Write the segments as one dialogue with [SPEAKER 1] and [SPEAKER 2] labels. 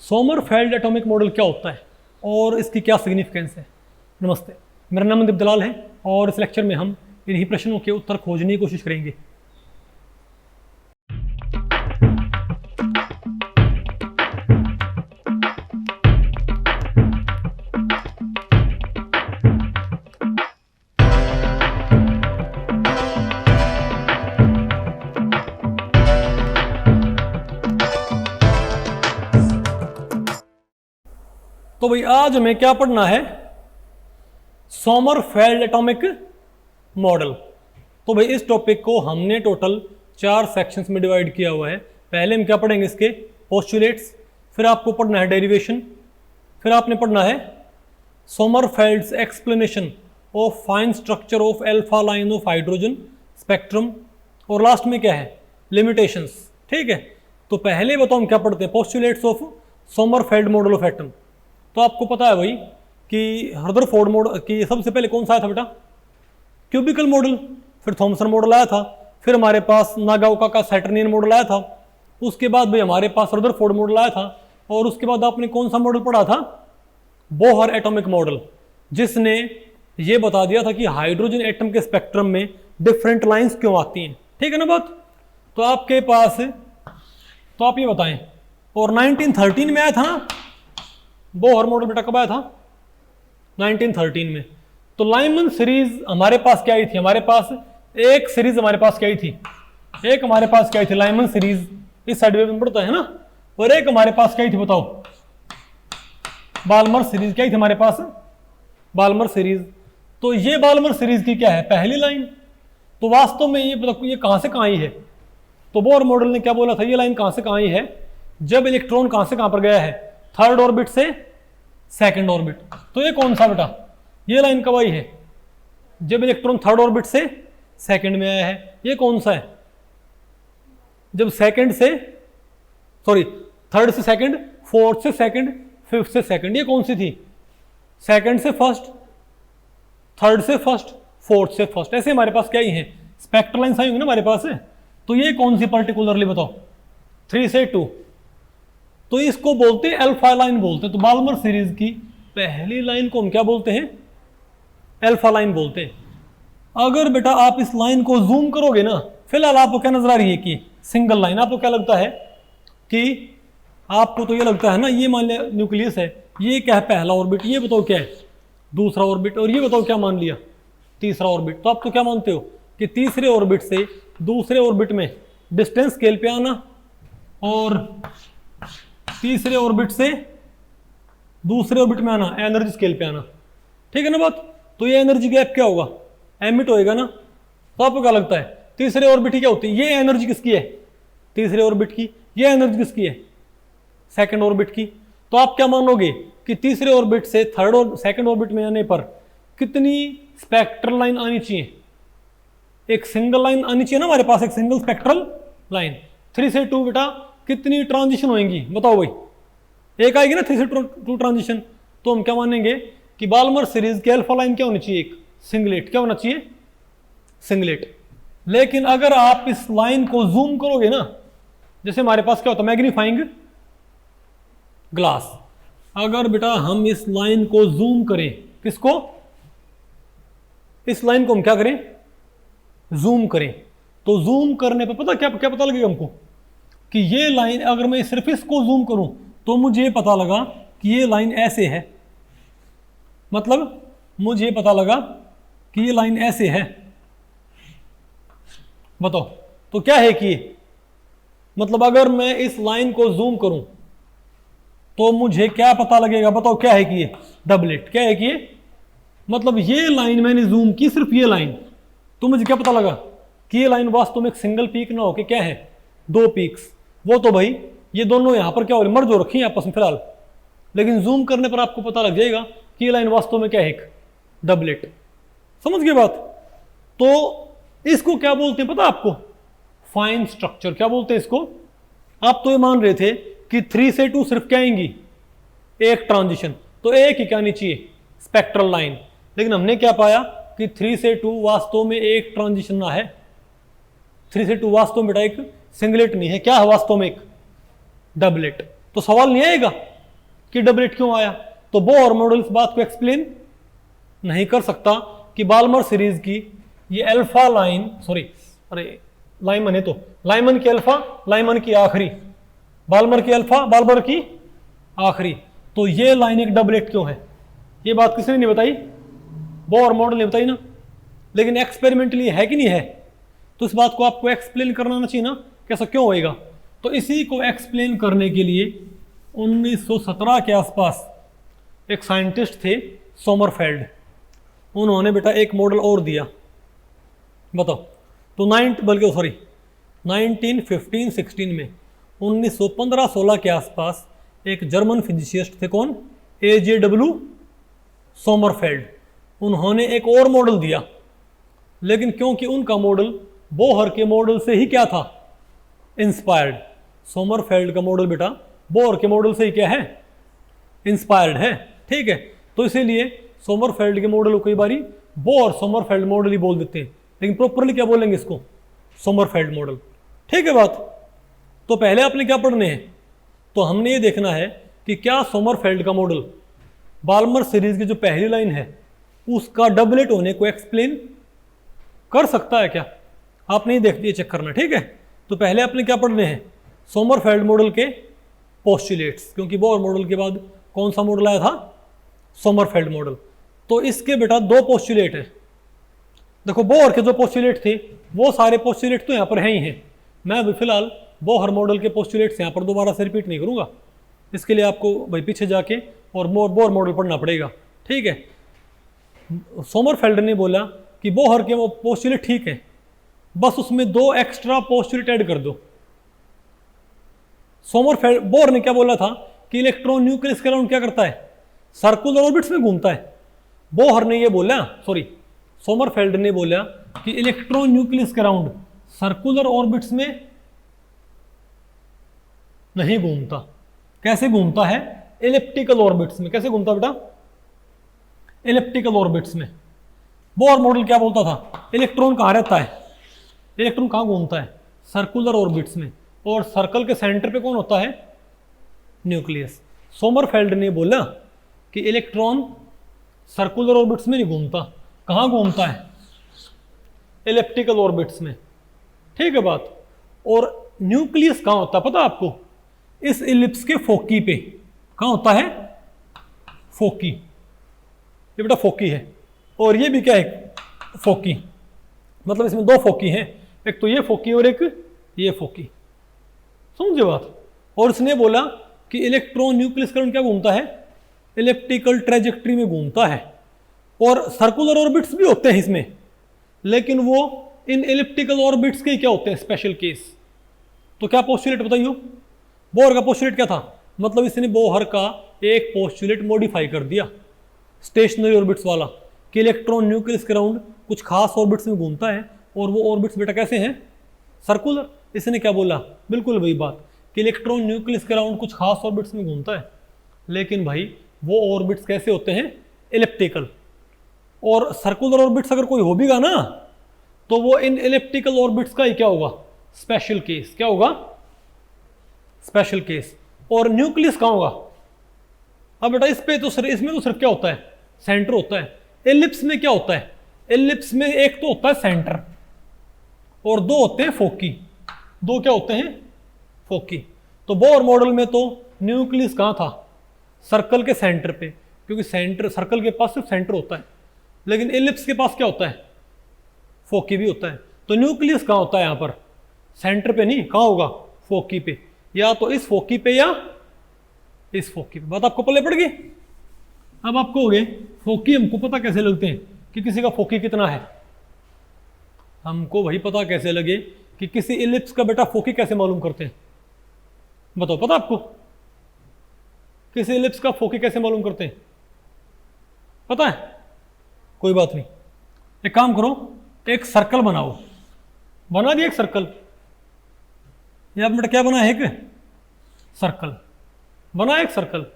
[SPEAKER 1] Sommerfeld atomic model क्या होता है और इसकी क्या सिग्निफिकेंस है। नमस्ते, मेरा नाम मनदीप दलाल है और इस लेक्चर में हम इन्हीं प्रश्नों के उत्तर खोजने की कोशिश करेंगे। तो भाई आज हमें क्या पढ़ना है, सोमरफेल्ड एटॉमिक मॉडल। तो भाई इस टॉपिक को हमने टोटल 4 सेक्शंस में डिवाइड किया हुआ है। पहले हम क्या पढ़ेंगे, इसके पोस्टुलेट्स, फिर आपको पढ़ना है डेरिवेशन, फिर आपने पढ़ना है Sommerfeld's explanation of fine structure of alpha line of hydrogen spectrum, और लास्ट में क्या है, लिमिटेशंस। ठीक है, तो पहले बताओ हम क्या पढ़ते हैं, postulates of Sommerfeld model of atom. तो आपको पता है भाई कि रदरफोर्ड मॉडल की सबसे पहले कौन सा आया था बेटा, क्यूबिकल मॉडल, फिर थॉमसन मॉडल आया था, फिर हमारे पास नागाओका का सैटर्नियन मॉडल आया था, उसके बाद भाई हमारे पास रदरफोर्ड मॉडल आया था, और उसके बाद आपने कौन सा मॉडल पढ़ा था, बोहर एटॉमिक मॉडल, जिसने ये बता दिया था कि हाइड्रोजन एटम के स्पेक्ट्रम में डिफरेंट लाइंस क्यों आती हैं। ठीक है ना बात। तो आपके पास, तो आप ये बताएं, और 1913 में आया था ना बोहर मॉडल, बेटा कब आया था, 1913 में। तो लाइमन सीरीज हमारे पास क्या आई थी, हमारे पास एक सीरीज हमारे पास क्या आई थी, एक हमारे पास क्या आई थी, लाइमन सीरीज, इस साइड में पड़ता है ना, और एक हमारे पास क्या आई थी बताओ, बाल्मर सीरीज। क्या आई थी हमारे पास, बाल्मर सीरीज। तो ये बाल्मर सीरीज की क्या है, पहली लाइन। तो वास्तव में ये कहां से कहां आई है, तो बोहर मॉडल ने क्या बोला था, ये लाइन कहां से कहां आई है, जब इलेक्ट्रॉन कहां से कहां पर गया है, थर्ड ऑर्बिट से सेकंड ऑर्बिट। तो ये कौन सा बेटा, ये लाइन कब आई है, जब इलेक्ट्रॉन थर्ड ऑर्बिट से सेकंड में आया है। ये कौन सा है, जब सेकंड से, सॉरी थर्ड से सेकंड, फोर्थ से सेकंड, फिफ्थ से सेकंड। ये कौन सी थी, सेकंड से फर्स्ट, थर्ड से फर्स्ट, फोर्थ से फर्स्ट। ऐसे हमारे पास क्या ही है, स्पेक्ट्रल लाइन्स आई होंगी ना हमारे पास है। तो ये कौन सी पर्टिकुलरली बताओ, 3 से 2। तो इसको बोलते हैं अल्फा लाइन बोलते हैं। तो बाल्मर सीरीज की पहली लाइन को हम क्या बोलते हैं, अल्फा लाइन बोलते हैं। अगर बेटा आप इस लाइन को जूम करोगे ना, फिलहाल आपको क्या नजर आ रही है कि सिंगल लाइन। आपको क्या लगता है कि, आपको तो ये लगता है ना, ये मान लिया न्यूक्लियस है, ये क्या है पहला ऑर्बिट, ये बताओ क्या है दूसरा ऑर्बिट, और ये बताओ क्या मान लिया, तीसरा ऑर्बिट। तो आप तो क्या मानते हो कि तीसरे ऑर्बिट से दूसरे ऑर्बिट में डिस्टेंस स्केल पे आना, और तीसरे ऑर्बिट से दूसरे ऑर्बिट में आना, एनर्जी स्केल पे आना। ठीक है ना बात। तो ये एनर्जी गैप क्या होगा, एमिट होएगा ना। तो आपको क्या लगता है, तीसरे ऑर्बिट की क्या होती है, ये एनर्जी किसकी है, तीसरे ऑर्बिट की, ये एनर्जी किसकी है, सेकंड ऑर्बिट की। तो आप क्या मानोगे कि तीसरे ऑर्बिट से थर्ड और सेकंड ऑर्बिट में आने पर कितनी स्पेक्ट्रल लाइन आनी चाहिए, एक सिंगल लाइन आनी चाहिए ना हमारे पास, एक सिंगल स्पेक्ट्रल लाइन। 3 से 2 बेटा कितनी ट्रांजिशन होंगी बताओ भाई, एक आएगी ना 3 से 2 ट्रांजिशन। तो हम क्या मानेंगे कि बाल्मर सीरीज की अल्फा लाइन क्या होनी चाहिए, एक सिंगलेट। क्या होना चाहिए, सिंगलेट। लेकिन अगर आप इस लाइन को जूम करोगे ना, जैसे हमारे पास क्या होता है, मैग्नीफाइंग ग्लास। अगर बेटा हम इस लाइन को जूम करें, किसको, इस लाइन को हम क्या करें, जूम करें, तो जूम करने पर पता क्या क्या पता लगेगा हमको कि ये लाइन, अगर मैं सिर्फ इसको जूम करूं तो मुझे पता लगा कि ये लाइन ऐसे है, मतलब मुझे पता लगा कि ये लाइन ऐसे है। बताओ तो क्या है कि, मतलब अगर मैं इस लाइन को जूम करूं तो मुझे क्या पता लगेगा, बताओ क्या है कि ये डबलेट। क्या है कि ये, मतलब ये लाइन मैंने जूम की, सिर्फ ये लाइन, तो मुझे क्या पता लगा कि ये लाइन वास्तव में एक सिंगल पीक ना हो के क्या है, 2 पीक्स। वो तो भाई ये दोनों यहां पर क्या हो रही, मर्ज हो रखी है आपस में फिलहाल, लेकिन जूम करने पर आपको पता लग जाएगा कि ये लाइन वास्तव में क्या है, एक डबलेट। समझ गए बात। तो इसको क्या बोलते हैं पता आपको, फाइन स्ट्रक्चर। क्या बोलते हैं इसको। आप तो ये मान रहे थे कि 3 से 2 सिर्फ क्या आएंगी, एक ट्रांजिशन, तो एक ही क्या आनी चाहिए, स्पेक्ट्रल लाइन। लेकिन हमने क्या पाया कि 3 से 2 वास्तव में एक ट्रांजिशन ना है, 3 से 2 वास्तव में बेटा एक सिंगलेट नहीं है, क्या है वास्तव में, एक डबलेट। तो सवाल नहीं आएगा कि डबलेट क्यों आया। तो बोहर मॉडल इस बात को एक्सप्लेन नहीं कर सकता कि बाल्मर सीरीज की ये अल्फा लाइन, सॉरी अरे लाइमन है तो लाइमन की अल्फा, लाइमन की आखिरी, बाल्मर की अल्फा, बाल्मर की आखिरी, तो ये लाइन एक डबलेट क्यों है। ये बात किसने नहीं बताई, बोहर मॉडल ने बताई ना। लेकिन एक्सपेरिमेंटली है कि नहीं है, तो इस बात को आपको एक्सप्लेन करना चाहिए ना, कैसा क्यों होएगा। तो इसी को एक्सप्लेन करने के लिए 1917 के आसपास एक साइंटिस्ट थे सोमरफेल्ड, उन्होंने बेटा एक मॉडल और दिया। बताओ, तो 1915-16 में 1915-16 के आसपास एक जर्मन फिजिसिस्ट थे, कौन, AJW सोमरफेल्ड। उन्होंने एक और मॉडल दिया, लेकिन क्योंकि उनका मॉडल बोहर के मॉडल से ही क्या था, इंस्पायर्ड। सोमरफेल्ड का मॉडल बेटा बोहर के मॉडल से ही क्या है, इंस्पायर्ड है, ठीक है। तो इसीलिए सोमरफेल्ड के मॉडल को कई बारी बोहर सोमरफेल्ड मॉडल ही बोल देते हैं, लेकिन प्रॉपरली क्या बोलेंगे इसको, सोमरफेल्ड मॉडल, ठीक है बात। तो पहले आपने क्या पढ़ने हैं, तो हमने ये देखना है कि क्या सोमरफेल्ड का मॉडल बाल्मर सीरीज की जो पहली लाइन है उसका डबलेट होने को एक्सप्लेन कर सकता है क्या, आपने ये देख दिए चेक करना, ठीक है। तो पहले आपने क्या पढ़ने हैं, सोमरफेल्ड मॉडल के पोस्टुलेट्स, क्योंकि बोहर मॉडल के बाद कौन सा मॉडल आया था, सोमरफेल्ड मॉडल। तो इसके बेटा दो पोस्टुलेट हैं। देखो बोहर के जो पोस्टुलेट थे वो सारे पोस्टुलेट तो यहाँ पर हैं ही हैं। मैं अभी फिलहाल बोहर मॉडल के पोस्टुलेट्स यहाँ पर दोबारा से रिपीट नहीं करूँगा, इसके लिए आपको भाई पीछे जाके और बोहर मॉडल पढ़ना पड़ेगा, ठीक है। सोमरफेल्ड ने बोला कि बोहर के वो पोस्टुलेट ठीक है, बस उसमें दो एक्स्ट्रा पोस्टुलेट ऐड कर दो। बोहर ने क्या बोला था कि इलेक्ट्रॉन न्यूक्लियस के अराउंड क्या करता है, सर्कुलर ऑर्बिट्स में घूमता है। बोहर ने ये बोला, सॉरी सोमरफेल्ड ने बोला कि इलेक्ट्रॉन न्यूक्लियस के अराउंड सर्कुलर ऑर्बिट्स में नहीं घूमता। कैसे घूमता है, एलिप्टिकल ऑर्बिट्स में। कैसे घूमता बेटा, एलिप्टिकल ऑर्बिट्स में। बोहर मॉडल क्या बोलता था, इलेक्ट्रॉन कहाँ रहता है, इलेक्ट्रॉन कहाँ घूमता है, सर्कुलर ऑर्बिट्स में, और सर्कल के सेंटर पे कौन होता है, न्यूक्लियस। सोमरफेल्ड ने बोला कि इलेक्ट्रॉन सर्कुलर ऑर्बिट्स में नहीं घूमता, कहाँ घूमता है, एलिप्टिकल ऑर्बिट्स में, ठीक है बात। और न्यूक्लियस कहाँ होता है पता आपको, इस इलिप्स के फोकी पे। कहाँ होता है, फोकी, ये बेटा फोकी है, और ये भी क्या है, फोकी। मतलब इसमें दो फोकी हैं, एक तो ये फोकी और एक ये फोकी, समझे बात। और इसने बोला कि इलेक्ट्रॉन न्यूक्लियस करंट क्या घूमता है, इलिप्टिकल ट्रेजेक्ट्री में घूमता है, और सर्कुलर ऑर्बिट्स भी होते हैं इसमें, लेकिन वो इन इलिप्टिकल ऑर्बिट्स के क्या होते हैं, स्पेशल केस। तो क्या पोस्टुलेट बताइयो, बोहर का पोस्टुलेट क्या था, मतलब इसने बोहर का एक पोस्टुलेट मॉडिफाई कर दिया स्टेशनरी ऑर्बिट्स वाला, कि इलेक्ट्रॉन न्यूक्लियस के अराउंड कुछ खास ऑर्बिट्स में घूमता है, और वो ऑर्बिट्स बेटा कैसे हैं, सर्कुलर। इसने क्या बोला, बिल्कुल वही बात कि इलेक्ट्रॉन न्यूक्लियस के अराउंड कुछ खास ऑर्बिट्स में घूमता है, लेकिन भाई वो ऑर्बिट्स कैसे होते हैं, इलिप्टिकल। और सर्कुलर ऑर्बिट्स अगर कोई हो भी गा ना, तो वो इन इलिप्टिकल ऑर्बिट्स का ही क्या होगा, स्पेशल केस। क्या होगा, स्पेशल केस। और न्यूक्लियस कहाँ होगा, अब बेटा इस पे तो इसमें तो सिर्फ क्या होता है, सेंटर होता है। एलिप्स में क्या होता है, एलिप्स में एक तो होता है सेंटर और दो होते हैं फोकी। दो क्या होते हैं, फोकी। तो बोहर मॉडल में तो न्यूक्लियस कहाँ था, सर्कल के सेंटर पे, क्योंकि सेंटर, सर्कल के पास सिर्फ सेंटर होता है, लेकिन एलिप्स के पास क्या होता है, फोकी भी होता है। तो न्यूक्लियस कहाँ होता है, यहाँ पर सेंटर पे नहीं, कहाँ होगा, फोकी पे, या तो इस फोकी पे या इस फोकी पे। बात आपको पल्ले पड़ गई। अब आपको हो गए फोकी हमको पता कैसे लगते हैं कि किसी का फोकी कितना है, हमको वही पता कैसे लगे कि किसी इलिप्स का बेटा फोकी कैसे मालूम करते हैं, बताओ पता आपको, किसी इलिप्स का फोकी कैसे मालूम करते हैं, पता है, कोई बात नहीं। एक काम करो, एक सर्कल बनाओ, बना दिया एक सर्कल, या बेटा क्या बना है, एक सर्कल बना, एक सर्कल।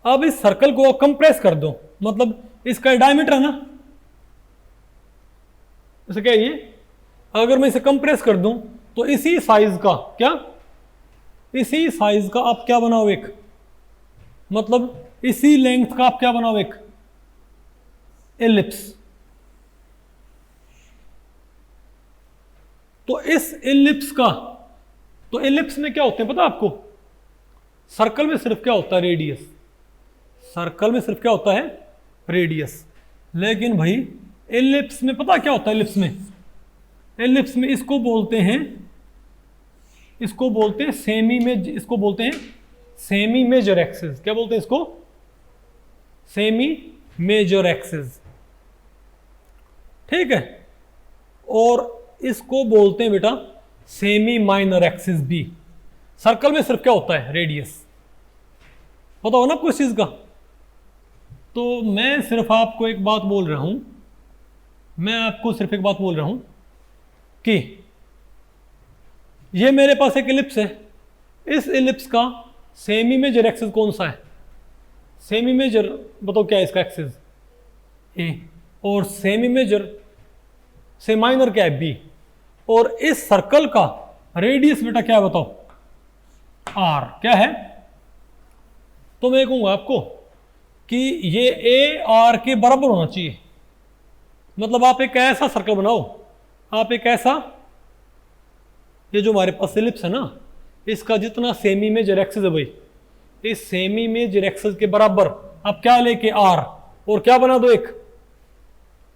[SPEAKER 1] अब इस सर्कल को कंप्रेस कर दो, मतलब इसका डायमीटर है ना, इसे क्या ये, अगर मैं इसे कंप्रेस कर दूं तो इसी साइज का क्या, इसी साइज का आप क्या बनाओ, एक मतलब इसी लेंथ का आप क्या बनाओ, एक एलिप्स। तो इस एलिप्स का, तो एलिप्स में क्या होते हैं पता आपको? सर्कल में सिर्फ क्या होता है, रेडियस। सर्कल में सिर्फ क्या होता है, रेडियस। लेकिन भाई एलिप्स में पता क्या होता है? एलिप्स में, एलिप्स में इसको बोलते हैं सेमी मेज, इसको बोलते हैं सेमी मेजर एक्सिस। क्या बोलते हैं इसको? सेमी मेजर एक्सिस, ठीक है। और इसको बोलते हैं बेटा सेमी माइनर एक्सिस भी। सर्कल में सिर्फ क्या होता है, रेडियस। पता हो ना आपको इस चीज का? तो मैं सिर्फ आपको एक बात बोल रहा हूं, कि ये मेरे पास एक एलिप्स है, इस एलिप्स का सेमी मेजर एक्सिस कौन सा है? सेमी मेजर बताओ क्या है इसका एक्सिस? ए। और सेमी मेजर से माइनर क्या है? बी। और इस सर्कल का रेडियस बेटा क्या है बताओ? आर। क्या है? तो मैं कहूंगा आपको कि ये ए आर के बराबर होना चाहिए। मतलब आप एक ऐसा सर्कल बनाओ, आप एक ऐसा, ये जो हमारे पास एलिप्स है ना, इसका जितना सेमी मेजर एक्सिस है भाई, इस सेमी मेजर एक्सिस के बराबर आप क्या लेके आर, और क्या बना दो, एक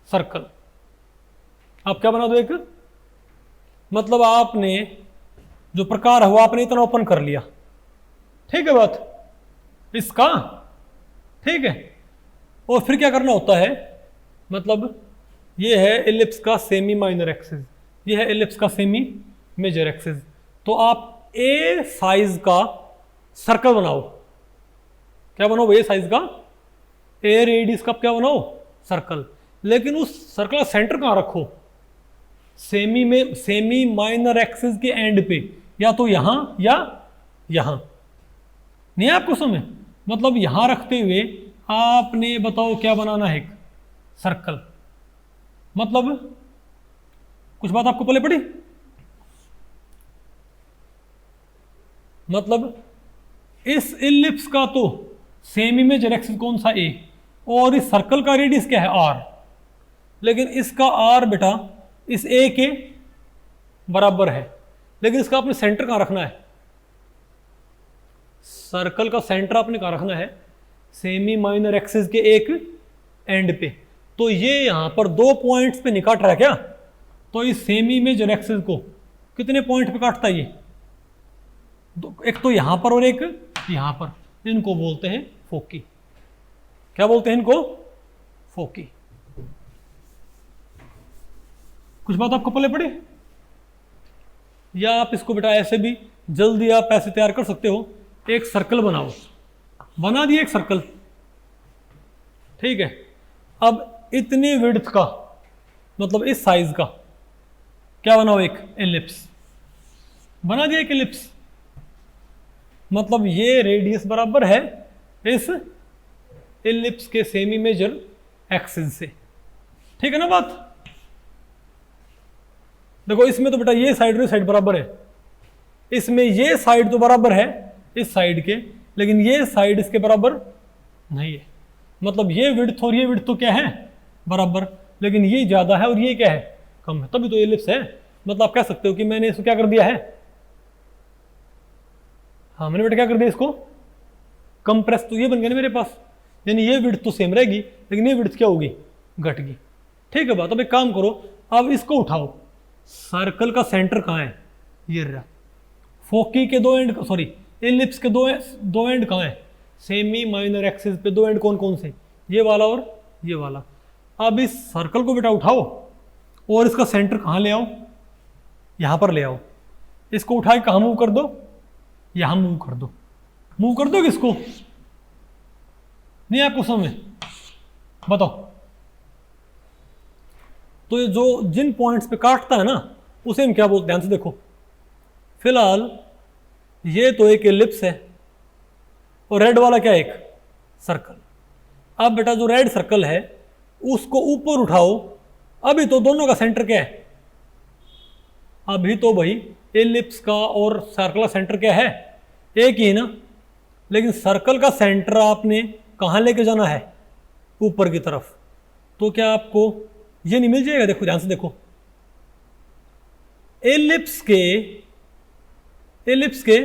[SPEAKER 1] सर्कल। आप क्या बना दो, एक, मतलब आपने जो प्रकार है वो आपने इतना ओपन कर लिया, ठीक है बात इसका, ठीक है। और फिर क्या करना होता है, मतलब ये है एलिप्स का सेमी माइनर एक्सिस, ये है एलिप्स का सेमी मेजर एक्सिस। तो आप ए साइज का सर्कल बनाओ। क्या बनाओ भाई? ए साइज का, ए रेडियस का क्या बनाओ? सर्कल। लेकिन उस सर्कल का सेंटर कहां रखो? सेमी माइनर एक्सिस के एंड पे, या तो यहां या यहां। नहीं आपको समझ? मतलब यहां रखते हुए आपने बताओ क्या बनाना है, एक सर्कल। मतलब कुछ बात आपको पहले पड़ी? मतलब इस एलिप्स का तो सेमी मेजर एक्सिस कौन सा? ए। और इस सर्कल का रेडियस क्या है? आर। लेकिन इसका आर बेटा इस ए के बराबर है, लेकिन इसका आपने सेंटर कहां रखना है? सर्कल का सेंटर आपने कहां रखना है? सेमी माइनर एक्सिस के एक एंड पे। तो ये यहां पर दो पॉइंट्स पे नहीं काट रहा है क्या? तो इस सेमी मेजर एक्सिस को कितने पॉइंट पे काटता है ये? एक तो यहां पर और एक यहां पर। इनको बोलते हैं फोकी। क्या बोलते हैं इनको? फोकी। कुछ बात आपको पहले पड़ी? या आप इसको बेटा ऐसे भी जल्दी आप ऐसे तैयार कर सकते हो, एक सर्कल बनाओ। बना दिए एक सर्कल, ठीक है। अब इतनी विड्थ का, मतलब इस साइज का क्या बनाओ? एक एलिप्स। बना दिया एक एलिप्स। मतलब ये रेडियस बराबर है इस एलिप्स के सेमी मेजर एक्सिस से, ठीक है ना बात? देखो इसमें तो बेटा ये साइड और साइड बराबर है, इसमें ये साइड तो बराबर है इस साइड के, लेकिन ये साइड इसके बराबर नहीं है। मतलब ये विड्थ और ये विड्थ तो क्या है? बराबर, लेकिन ये ज्यादा है और ये क्या है? कम है, तभी तो एलिप्स है। मतलब आप कह सकते हो कि मैंने इसको क्या कर दिया है? हाँ मैंने बेटा क्या कर दिया इसको? कंप्रेस। तो ये बन गया ना मेरे पास, यानी ये विड्थ तो सेम रहेगी, लेकिन ये विड्थ क्या होगी? घट गई, ठीक है बात। अब एक काम करो, अब इसको उठाओ। सर्कल का सेंटर कहाँ है? ये रहा। फोकी के दो एंड, सॉरी एलिप्स के दो एंड कहाँ है? सेमी माइनर एक्सिस पे दो एंड कौन कौन से? ये वाला और ये वाला। अब इस सर्कल को बेटा उठाओ और इसका सेंटर कहाँ ले आओ? यहां पर ले आओ। इसको उठा के कहाँ मूव कर दो? यहां मूव कर दो। मूव कर दो किसको? नहीं आपको समझ? बताओ। तो ये जो जिन पॉइंट्स पे काटता है ना, उसे हम क्या बोलते हैं? ध्यान से देखो। फिलहाल ये तो एक एलिप्स है और रेड वाला क्या है? एक सर्कल। अब बेटा जो रेड सर्कल है उसको ऊपर उठाओ। अभी तो दोनों का सेंटर क्या है? अभी तो भाई एलिप्स का और सर्कल का सेंटर क्या है? एक ही है ना। लेकिन सर्कल का सेंटर आपने कहाँ लेके जाना है, ऊपर की तरफ। तो क्या आपको ये नहीं मिल जाएगा? देखो ध्यान से देखो, एलिप्स के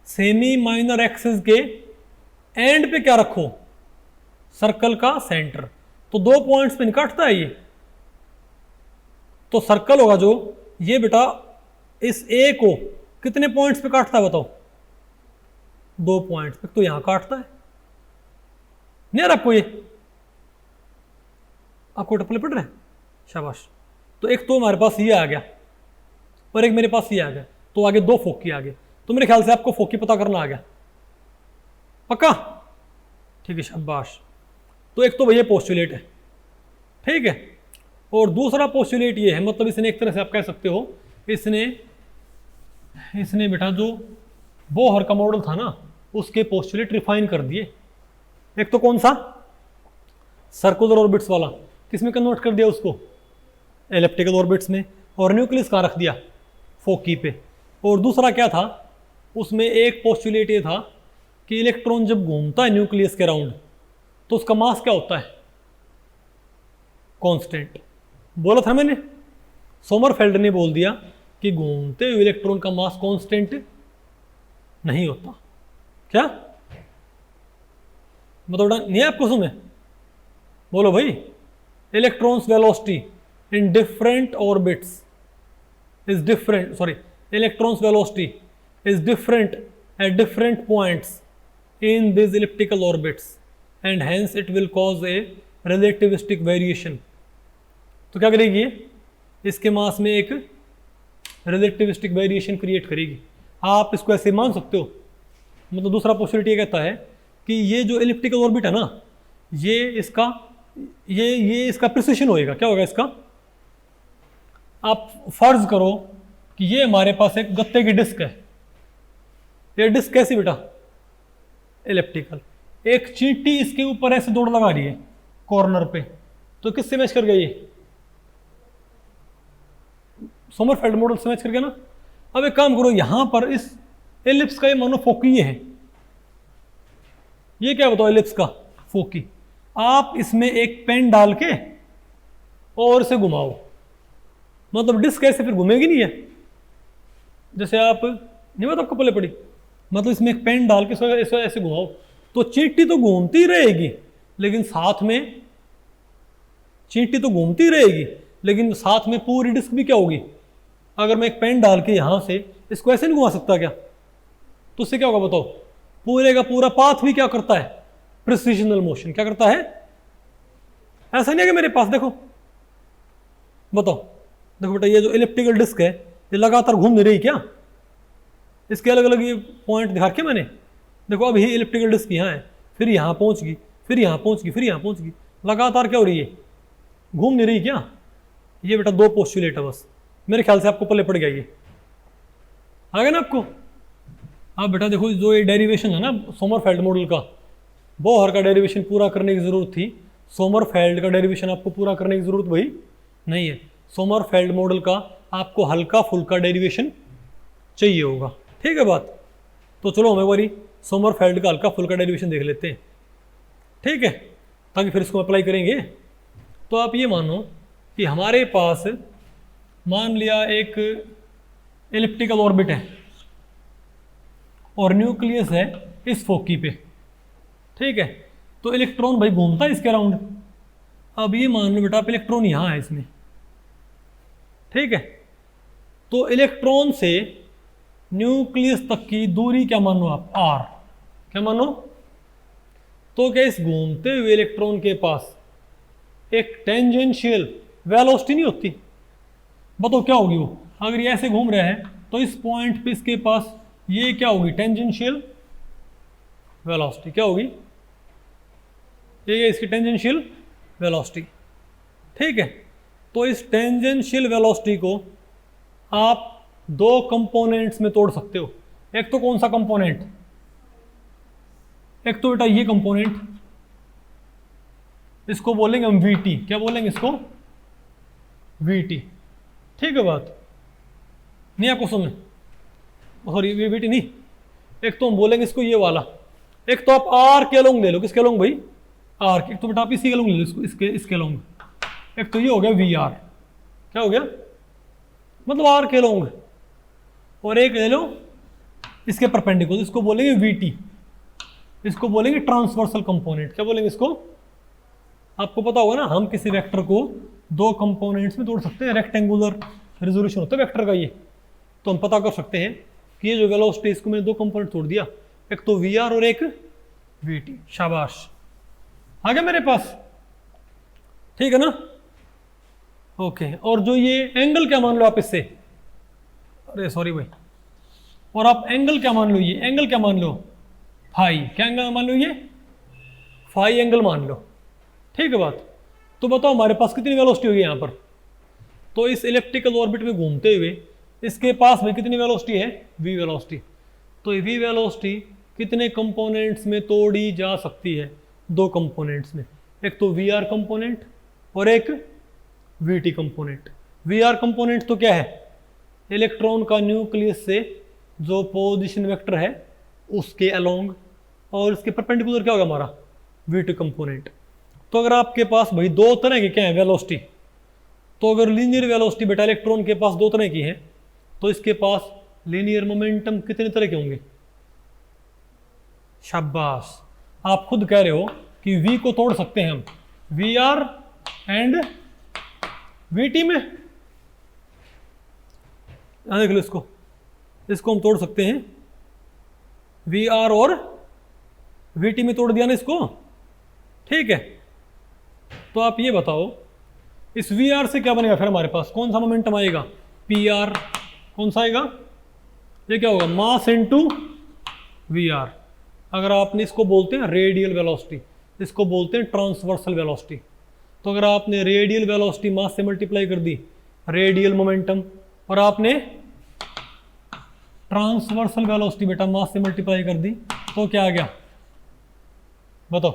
[SPEAKER 1] सेमी माइनर एक्सिस के एंड पे क्या रखो, सर्कल का सेंटर। तो 2 पॉइंट्स पे निकाटता है ये, तो सर्कल होगा जो ये बेटा इस ए को कितने पॉइंट्स पे काटता है बताओ? 2 पॉइंट्स पे। तो यहां काटता है, नहीं यार आपको ये, आपको टप्पले पड़ रहे हैं, शाबाश। तो एक तो हमारे पास ये आ गया और एक मेरे पास ये आ गया, तो आगे 2 फोकी आ गए। तो मेरे ख्याल से आपको फोकी पता करना आ गया, पक्का? ठीक है, शाबाश। तो एक तो भैया पोस्टुलेट है, ठीक है, और दूसरा पोस्टुलेट ये है, मतलब इसने एक तरह से आप कह सकते हो इसने बेटा जो बोहर का मॉडल था ना, उसके पोस्टुलेट रिफाइन कर दिए। एक तो कौन सा, सर्कुलर ऑर्बिट्स वाला, किसमें कन्वर्ट कर दिया उसको, एलिप्टिकल ऑर्बिट्स में, और न्यूक्लियस कहाँ रख दिया, फोकी पे। और दूसरा क्या था, उसमें एक पोस्टुलेट ये था कि इलेक्ट्रॉन जब घूमता है न्यूक्लियस के राउंड तो उसका मास क्या होता है, कांस्टेंट। बोला था मैंने, सोमरफेल्ड ने बोल दिया कि घूमते हुए इलेक्ट्रॉन का मास कांस्टेंट नहीं होता। क्या मतलब नहीं है आपको सुने? बोलो भाई, electrons velocity in different orbits is different, sorry, electrons velocity is different at different points in these elliptical orbits and hence it will cause a relativistic variation। तो क्या करेगी ये, इसके मास में एक रिलेटिविस्टिक वेरिएशन क्रिएट करेगी। आप इसको ऐसे मान सकते हो, मतलब दूसरा पॉसिबिलिटी ये कहता है कि ये जो एलिप्टिकल ऑर्बिट है ना, ये इसका प्रिसिशन होएगा। क्या होगा इसका, आप फर्ज करो कि ये हमारे पास एक गत्ते की डिस्क है। ये डिस्क कैसी बेटा, इलेप्टिकल। एक चींटी इसके ऊपर ऐसे दौड़ लगा रही है कॉर्नर पे, तो किससे मैच कर गया ये, सोमरफेल्ड मॉडल से मैच कर गया ना। अब एक काम करो, यहां पर इस एलिप्स का ये मानो फोकी है, ये क्या बताओ एलिप्स का फोकी। आप इसमें एक पेन डाल के और इसे घुमाओ, मतलब डिस्क ऐसे फिर घूमेगी नहीं है, जैसे आप नहीं बता आपको पहले पड़ी, मतलब इसमें एक पेन डाल के ऐसे घुमाओ तो चींटी तो घूमती रहेगी, लेकिन साथ में चींटी तो घूमती रहेगी लेकिन साथ में पूरी डिस्क भी क्या होगी। अगर मैं एक पेन डाल के यहां से इसको ऐसे नहीं घुमा सकता क्या, तो उससे क्या होगा बताओ, पूरे का पूरा पाथ भी क्या करता है, प्रिसिजनल मोशन क्या करता है। ऐसा नहीं है कि मेरे पास देखो, बताओ देखो बेटा, ये जो इलिप्टिकल डिस्क है ये लगातार घूम नहीं रही क्या, इसके अलग अलग ये पॉइंट दिखा के मैंने, देखो अभी इलिप्टिकल डिस्क यहाँ है, फिर यहाँ पहुँच गई, फिर यहाँ पहुँच गई, फिर यहाँ पहुँच गई, लगातार क्या हो रही है, घूम नहीं रही क्या। ये बेटा 2 पोस्टुलेट है बस, मेरे ख्याल से आपको पल्ले पड़ गया, ये आ गया ना आपको। अब बेटा देखो, जो ये डेरिवेशन है ना सोमरफेल्ड मॉडल का, बोहर का डेरिवेशन पूरा करने की ज़रूरत थी, सोमरफेल्ड का डेरिवेशन आपको पूरा करने की ज़रूरत भाई नहीं है। सोमरफेल्ड मॉडल का आपको हल्का फुल्का डेरिवेशन चाहिए होगा, ठीक है बात। तो चलो हम एक बारी सोमरफेल्ड का हल्का फुल्का डेरिवेशन देख लेते हैं, ठीक है, ताकि फिर इसको अप्लाई करेंगे। तो आप ये मानो कि हमारे पास मान लिया एक एलिप्टिकल ऑर्बिट है और न्यूक्लियस है इस फोकी पे, ठीक है, तो इलेक्ट्रॉन भाई घूमता है इसके अराउंड। अब ये मान लो बेटा इलेक्ट्रॉन यहाँ है इसमें, ठीक है, तो इलेक्ट्रॉन से न्यूक्लियस तक की दूरी क्या मानो आप, आर, क्या मानो। तो क्या इस घूमते हुए इलेक्ट्रॉन के पास एक टेंजेंशियल वेलोसिटी नहीं होती, बताओ क्या होगी वो, अगर ये ऐसे घूम रहा है तो इस पॉइंट पे इसके पास ये क्या होगी, टेंजेंशियल वेलोसिटी क्या होगी, ये इसकी टेंजेंशियल वेलोसिटी, ठीक है। तो इस टेंजेंशियल वेलोसिटी को आप 2 कंपोनेंट्स में तोड़ सकते हो। एक तो कौन सा कंपोनेंट, एक तो बेटा ये कंपोनेंट, इसको बोलेंगे हम वीटी, क्या बोलेंगे इसको, वीटी, ठीक है बात। नहीं आपको समझ, सॉरी वीटी नहीं, एक तो हम बोलेंगे इसको ये वाला, एक तो आप आर के अलोंग ले लो, किसके अलोंग भाई, आर के, एक तो बेटा आप इसी के अलोंग ले लो इसको, इसके अलोंग, एक तो ये हो गया वी आर, क्या हो गया, मतलब आर के अलोंग, और एक ले लो इसके परपेंडिकुलर, इसको बोलेंगे वीटी, इसको बोलेंगे ट्रांसवर्सल कंपोनेंट। क्या बोलेंगे इसको, आपको पता होगा ना, हम किसी वेक्टर को दो कंपोनेंट्स में तोड़ सकते हैं, रेक्टेंगुलर रेजोल्यूशन होता है वेक्टर का ये, तो हम पता कर सकते हैं कि ये जो वेलोसिटी, इसको मैंने दो कंपोनेंट तोड़ दिया, एक तो वी आर और एक वी टी, शाबाश आ गया मेरे पास, ठीक है ना, ओके। और जो ये एंगल क्या मान लो आप इससे, अरे सॉरी भाई, और आप एंगल क्या मान लो, ये एंगल क्या मान लो, फाई, क्या एंगल मान लो, ये फाई एंगल मान लो, ठीक है बात। तो बताओ हमारे पास कितनी वेलोसिटी होगी यहाँ पर, तो इस इलेप्टिकल ऑर्बिट में घूमते हुए इसके पास में कितनी वेलोसिटी है, वी वेलोसिटी। तो ये वी वेलोसिटी कितने कंपोनेंट्स में तोड़ी जा सकती है, दो कंपोनेंट्स में, एक तो वी आर कंपोनेंट और एक V T component. V R component तो क्या है, इलेक्ट्रॉन का न्यूक्लियस से जो पोजिशन वेक्टर है उसके अलोंग, और इसके परपेंडिकुलर क्या होगा हमारा, वी टी कंपोनेंट। तो अगर आपके पास भाई दो तरह की क्या है वेलोसिटी, तो अगर लीनियर वेलोसिटी बेटा इलेक्ट्रॉन के पास दो तरह की है, तो इसके पास लीनियर मोमेंटम कितने तरह के होंगे, शाबाश, आप खुद कह रहे हो कि v को तोड़ सकते हैं हम V R and V T में, देख लो इसको हम तोड़ सकते हैं वी आर और वी टी में तोड़ दिया ना इसको, ठीक है। तो आप ये बताओ इस वी आर से क्या बनेगा, फिर हमारे पास कौन सा मोमेंटम आएगा, पी आर, कौन सा आएगा, ये क्या होगा, मास इनटू वी आर। अगर आपने इसको बोलते हैं रेडियल वेलोसिटी, इसको बोलते हैं ट्रांसवर्सल वेलोसिटी। तो अगर आपने रेडियल वेलोसिटी मास से मल्टीप्लाई कर दी, रेडियल मोमेंटम, और आपने ट्रांसवर्सल वेलोसिटी बेटा मास से मल्टीप्लाई कर दी, तो क्या आ गया बताओ,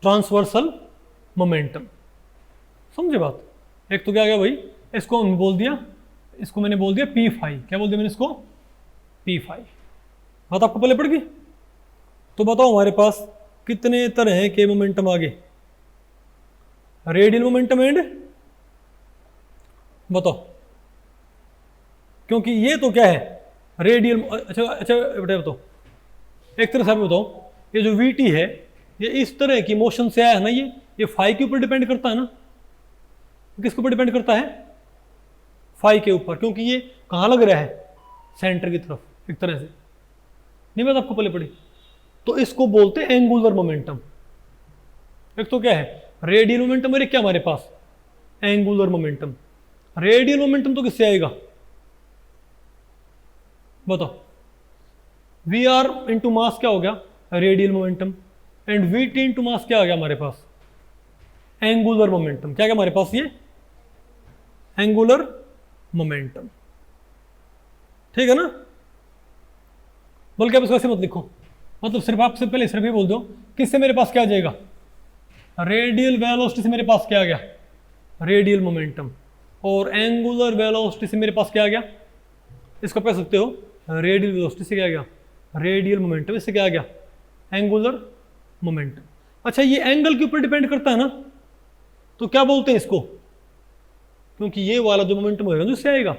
[SPEAKER 1] ट्रांसवर्सल मोमेंटम। समझे बात, एक तो क्या आ गया भाई, इसको हमने बोल दिया, इसको मैंने बोल दिया पी फाई, क्या बोल दिया मैंने इसको, पी फाई। बात आपको पहले पड़ गई। तो बताओ हमारे पास कितने तरह के मोमेंटम आ गए, रेडियल मोमेंटम एंड, बताओ, क्योंकि ये तो क्या है रेडियल, अच्छा अच्छा बेटा बताओ, एक तरह से आप बताओ, ये जो वी टी है ये इस तरह की मोशन से आया है ना, ये फाई के ऊपर डिपेंड करता है ना, किसके ऊपर डिपेंड करता है, फाई के ऊपर, क्योंकि ये कहाँ लग रहा है, सेंटर की तरफ, एक तरह से, नहीं बात आपको पहले पड़ी। तो इसको बोलते हैं एंगुलर मोमेंटम। एक तो क्या है रेडियल मोमेंटम, और एक क्या हमारे पास एंगुलर मोमेंटम। रेडियल मोमेंटम तो किससे आएगा बताओ, वी आर इंटू मास क्या हो गया radial momentum, and V T into mass क्या आ गया हमारे पास, एंगुलर मोमेंटम। क्या क्या हमारे पास ये एंगुलर मोमेंटम, ठीक है ना। बल्कि आप इसको ऐसे मत लिखो, मतलब सिर्फ आपसे पहले सिर्फ ये बोल दो किससे मेरे पास क्या आ जाएगा, रेडियल वेलोसिटी से मेरे पास क्या आ गया, रेडियल मोमेंटम, और एंगुलर वेलोसिटी से मेरे पास क्या आ गया, इसको कह सकते हो रेडियल वेलोसिटी से क्या आ गया, रेडियल मोमेंटम, इससे क्या आ गया, एंगुलर मोमेंटम। अच्छा ये एंगल के ऊपर डिपेंड करता है ना, तो क्या बोलते हैं इसको, क्योंकि ये वाला जो मोमेंटम होगा जो इससे आएगा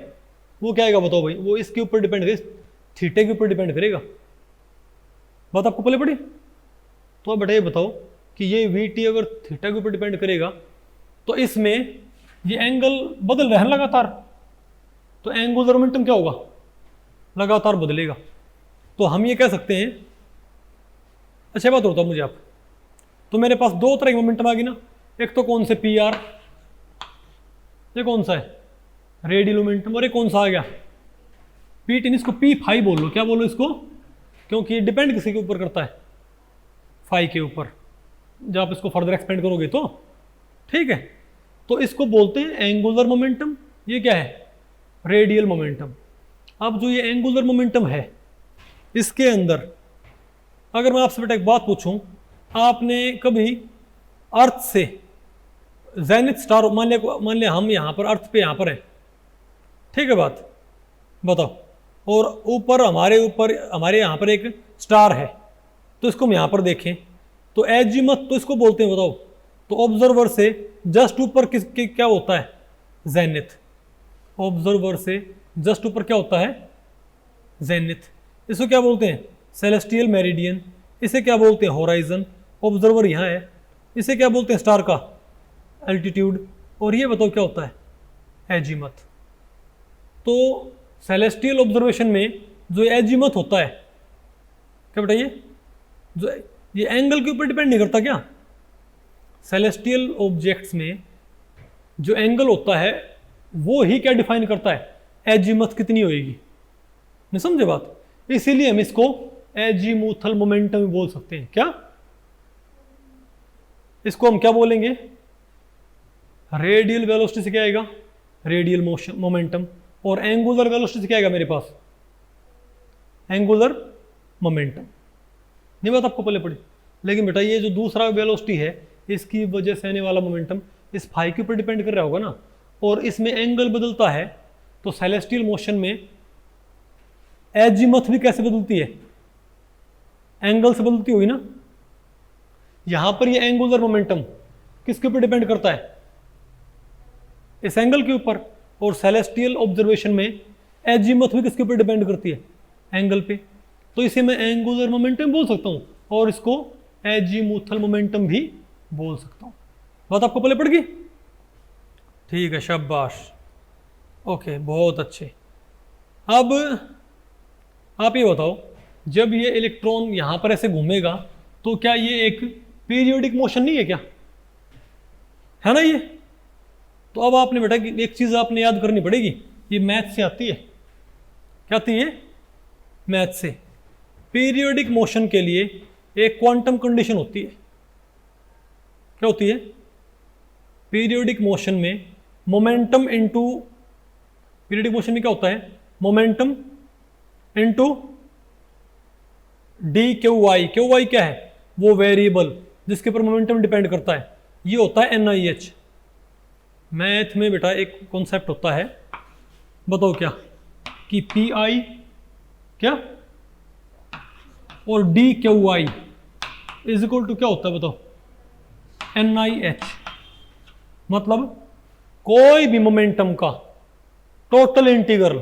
[SPEAKER 1] वो क्या आएगा बताओ भाई, वो इसके ऊपर डिपेंड करेगा, थीटे के ऊपर डिपेंड करेगा। बात आपको पहले पड़ी। तो अब बेटा ये बताओ कि ये वी टी अगर थीटा के ऊपर डिपेंड करेगा तो इसमें ये एंगल बदल रहा है लगातार, तो एंगुलर मोमेंटम क्या होगा, लगातार बदलेगा। तो हम ये कह सकते हैं, अच्छा बात होता मुझे आप, तो मेरे पास दो तरह की मोमेंटम आ गई ना, एक तो कौन से पी आर, ये कौन सा है रेडियल मोमेंटम, और एक कौन सा आ गया पी टी, इसको पी फाई बोल लो, क्या बोलो इसको, क्योंकि ये डिपेंड किसी के ऊपर करता है, फाई के ऊपर, जब आप इसको फर्दर एक्सपेंड करोगे तो, ठीक है। तो इसको बोलते हैं एंगुलर मोमेंटम, ये क्या है रेडियल मोमेंटम। अब जो ये एंगुलर मोमेंटम है इसके अंदर अगर मैं आपसे बेटा एक बात पूछूं, आपने कभी अर्थ से जेनिथ स्टार, मान लिया हम यहाँ पर अर्थ पे यहाँ पर है, ठीक है बात, बताओ और ऊपर हमारे यहाँ पर एक स्टार है, तो इसको हम यहाँ पर देखें तो एजीमथ तो इसको बोलते हैं, बताओ। तो ऑब्जर्वर से जस्ट ऊपर किसके क्या होता है? जेनिथ। ऑब्जर्वर से जस्ट ऊपर क्या होता है? जेनिथ। इसको क्या बोलते हैं? Celestial meridian. इसे क्या बोलते हैं? होराइजन। ऑब्जर्वर यहाँ है, इसे क्या बोलते हैं? स्टार का एल्टीट्यूड। और ये बताओ क्या होता है? एजीमथ। तो सेलेस्टियल ऑब्जर्वेशन में जो एजीमथ होता है, क्या बताइए, जो ये एंगल के ऊपर डिपेंड नहीं करता क्या? सेलेस्टियल ऑब्जेक्ट्स में जो एंगल होता है वो ही क्या डिफाइन करता है? एजीमथ कितनी होएगी। नहीं समझे बात? इसीलिए हम इसको एजीमुथल मोमेंटम बोल सकते हैं। क्या इसको हम क्या बोलेंगे? रेडियल वेलोसिटी से क्या आएगा? Radial motion momentum. और एंगुलर वेलोसिटी से क्या आएगा मेरे पास? Angular momentum. नहीं बात आपको पहले पड़ी। लेकिन बेटा ये जो दूसरा वेलोसिटी है, इसकी वजह से आने वाला मोमेंटम इस फाई के ऊपर डिपेंड कर रहा होगा ना, और इसमें एंगल बदलता है। तो सेलेस्टियल मोशन में एजीमथ भी कैसे बदलती है? एंगल से बदलती होगी ना। यहां पर ये एंगुलर मोमेंटम किसके ऊपर डिपेंड करता है? इस एंगल के ऊपर। और सेलेस्टियल ऑब्जर्वेशन में एजीमथ भी किसके ऊपर डिपेंड करती है? एंगल पे। तो इसे मैं एंगुलर मोमेंटम बोल सकता हूं और इसको एजीमुथल मोमेंटम भी बोल सकता हूं। बात आपको पहले पड़ गई? ठीक है, शाबाश। ओके, बहुत अच्छे। अब आप ये बताओ, जब ये इलेक्ट्रॉन यहां पर ऐसे घूमेगा तो क्या ये एक पीरियोडिक मोशन नहीं है क्या? है ना ये। तो अब आपने बेटा एक चीज आपने याद करनी पड़ेगी, ये मैथ से आती है। क्या आती है? मैथ से। पीरियोडिक मोशन के लिए एक क्वांटम कंडीशन होती है। क्या होती है? पीरियोडिक मोशन में मोमेंटम इनटू, पीरियोडिक मोशन में क्या होता है? Momentum into D Q Y. Q Y क्या है? वो वेरिएबल जिसके ऊपर मोमेंटम डिपेंड करता है। ये होता है NIH। मैथ में बेटा एक कॉन्सेप्ट होता है, बताओ क्या, कि PI क्या और DQI इज इक्वल टू क्या होता है बताओ? NIH। मतलब कोई भी मोमेंटम का टोटल इंटीग्रल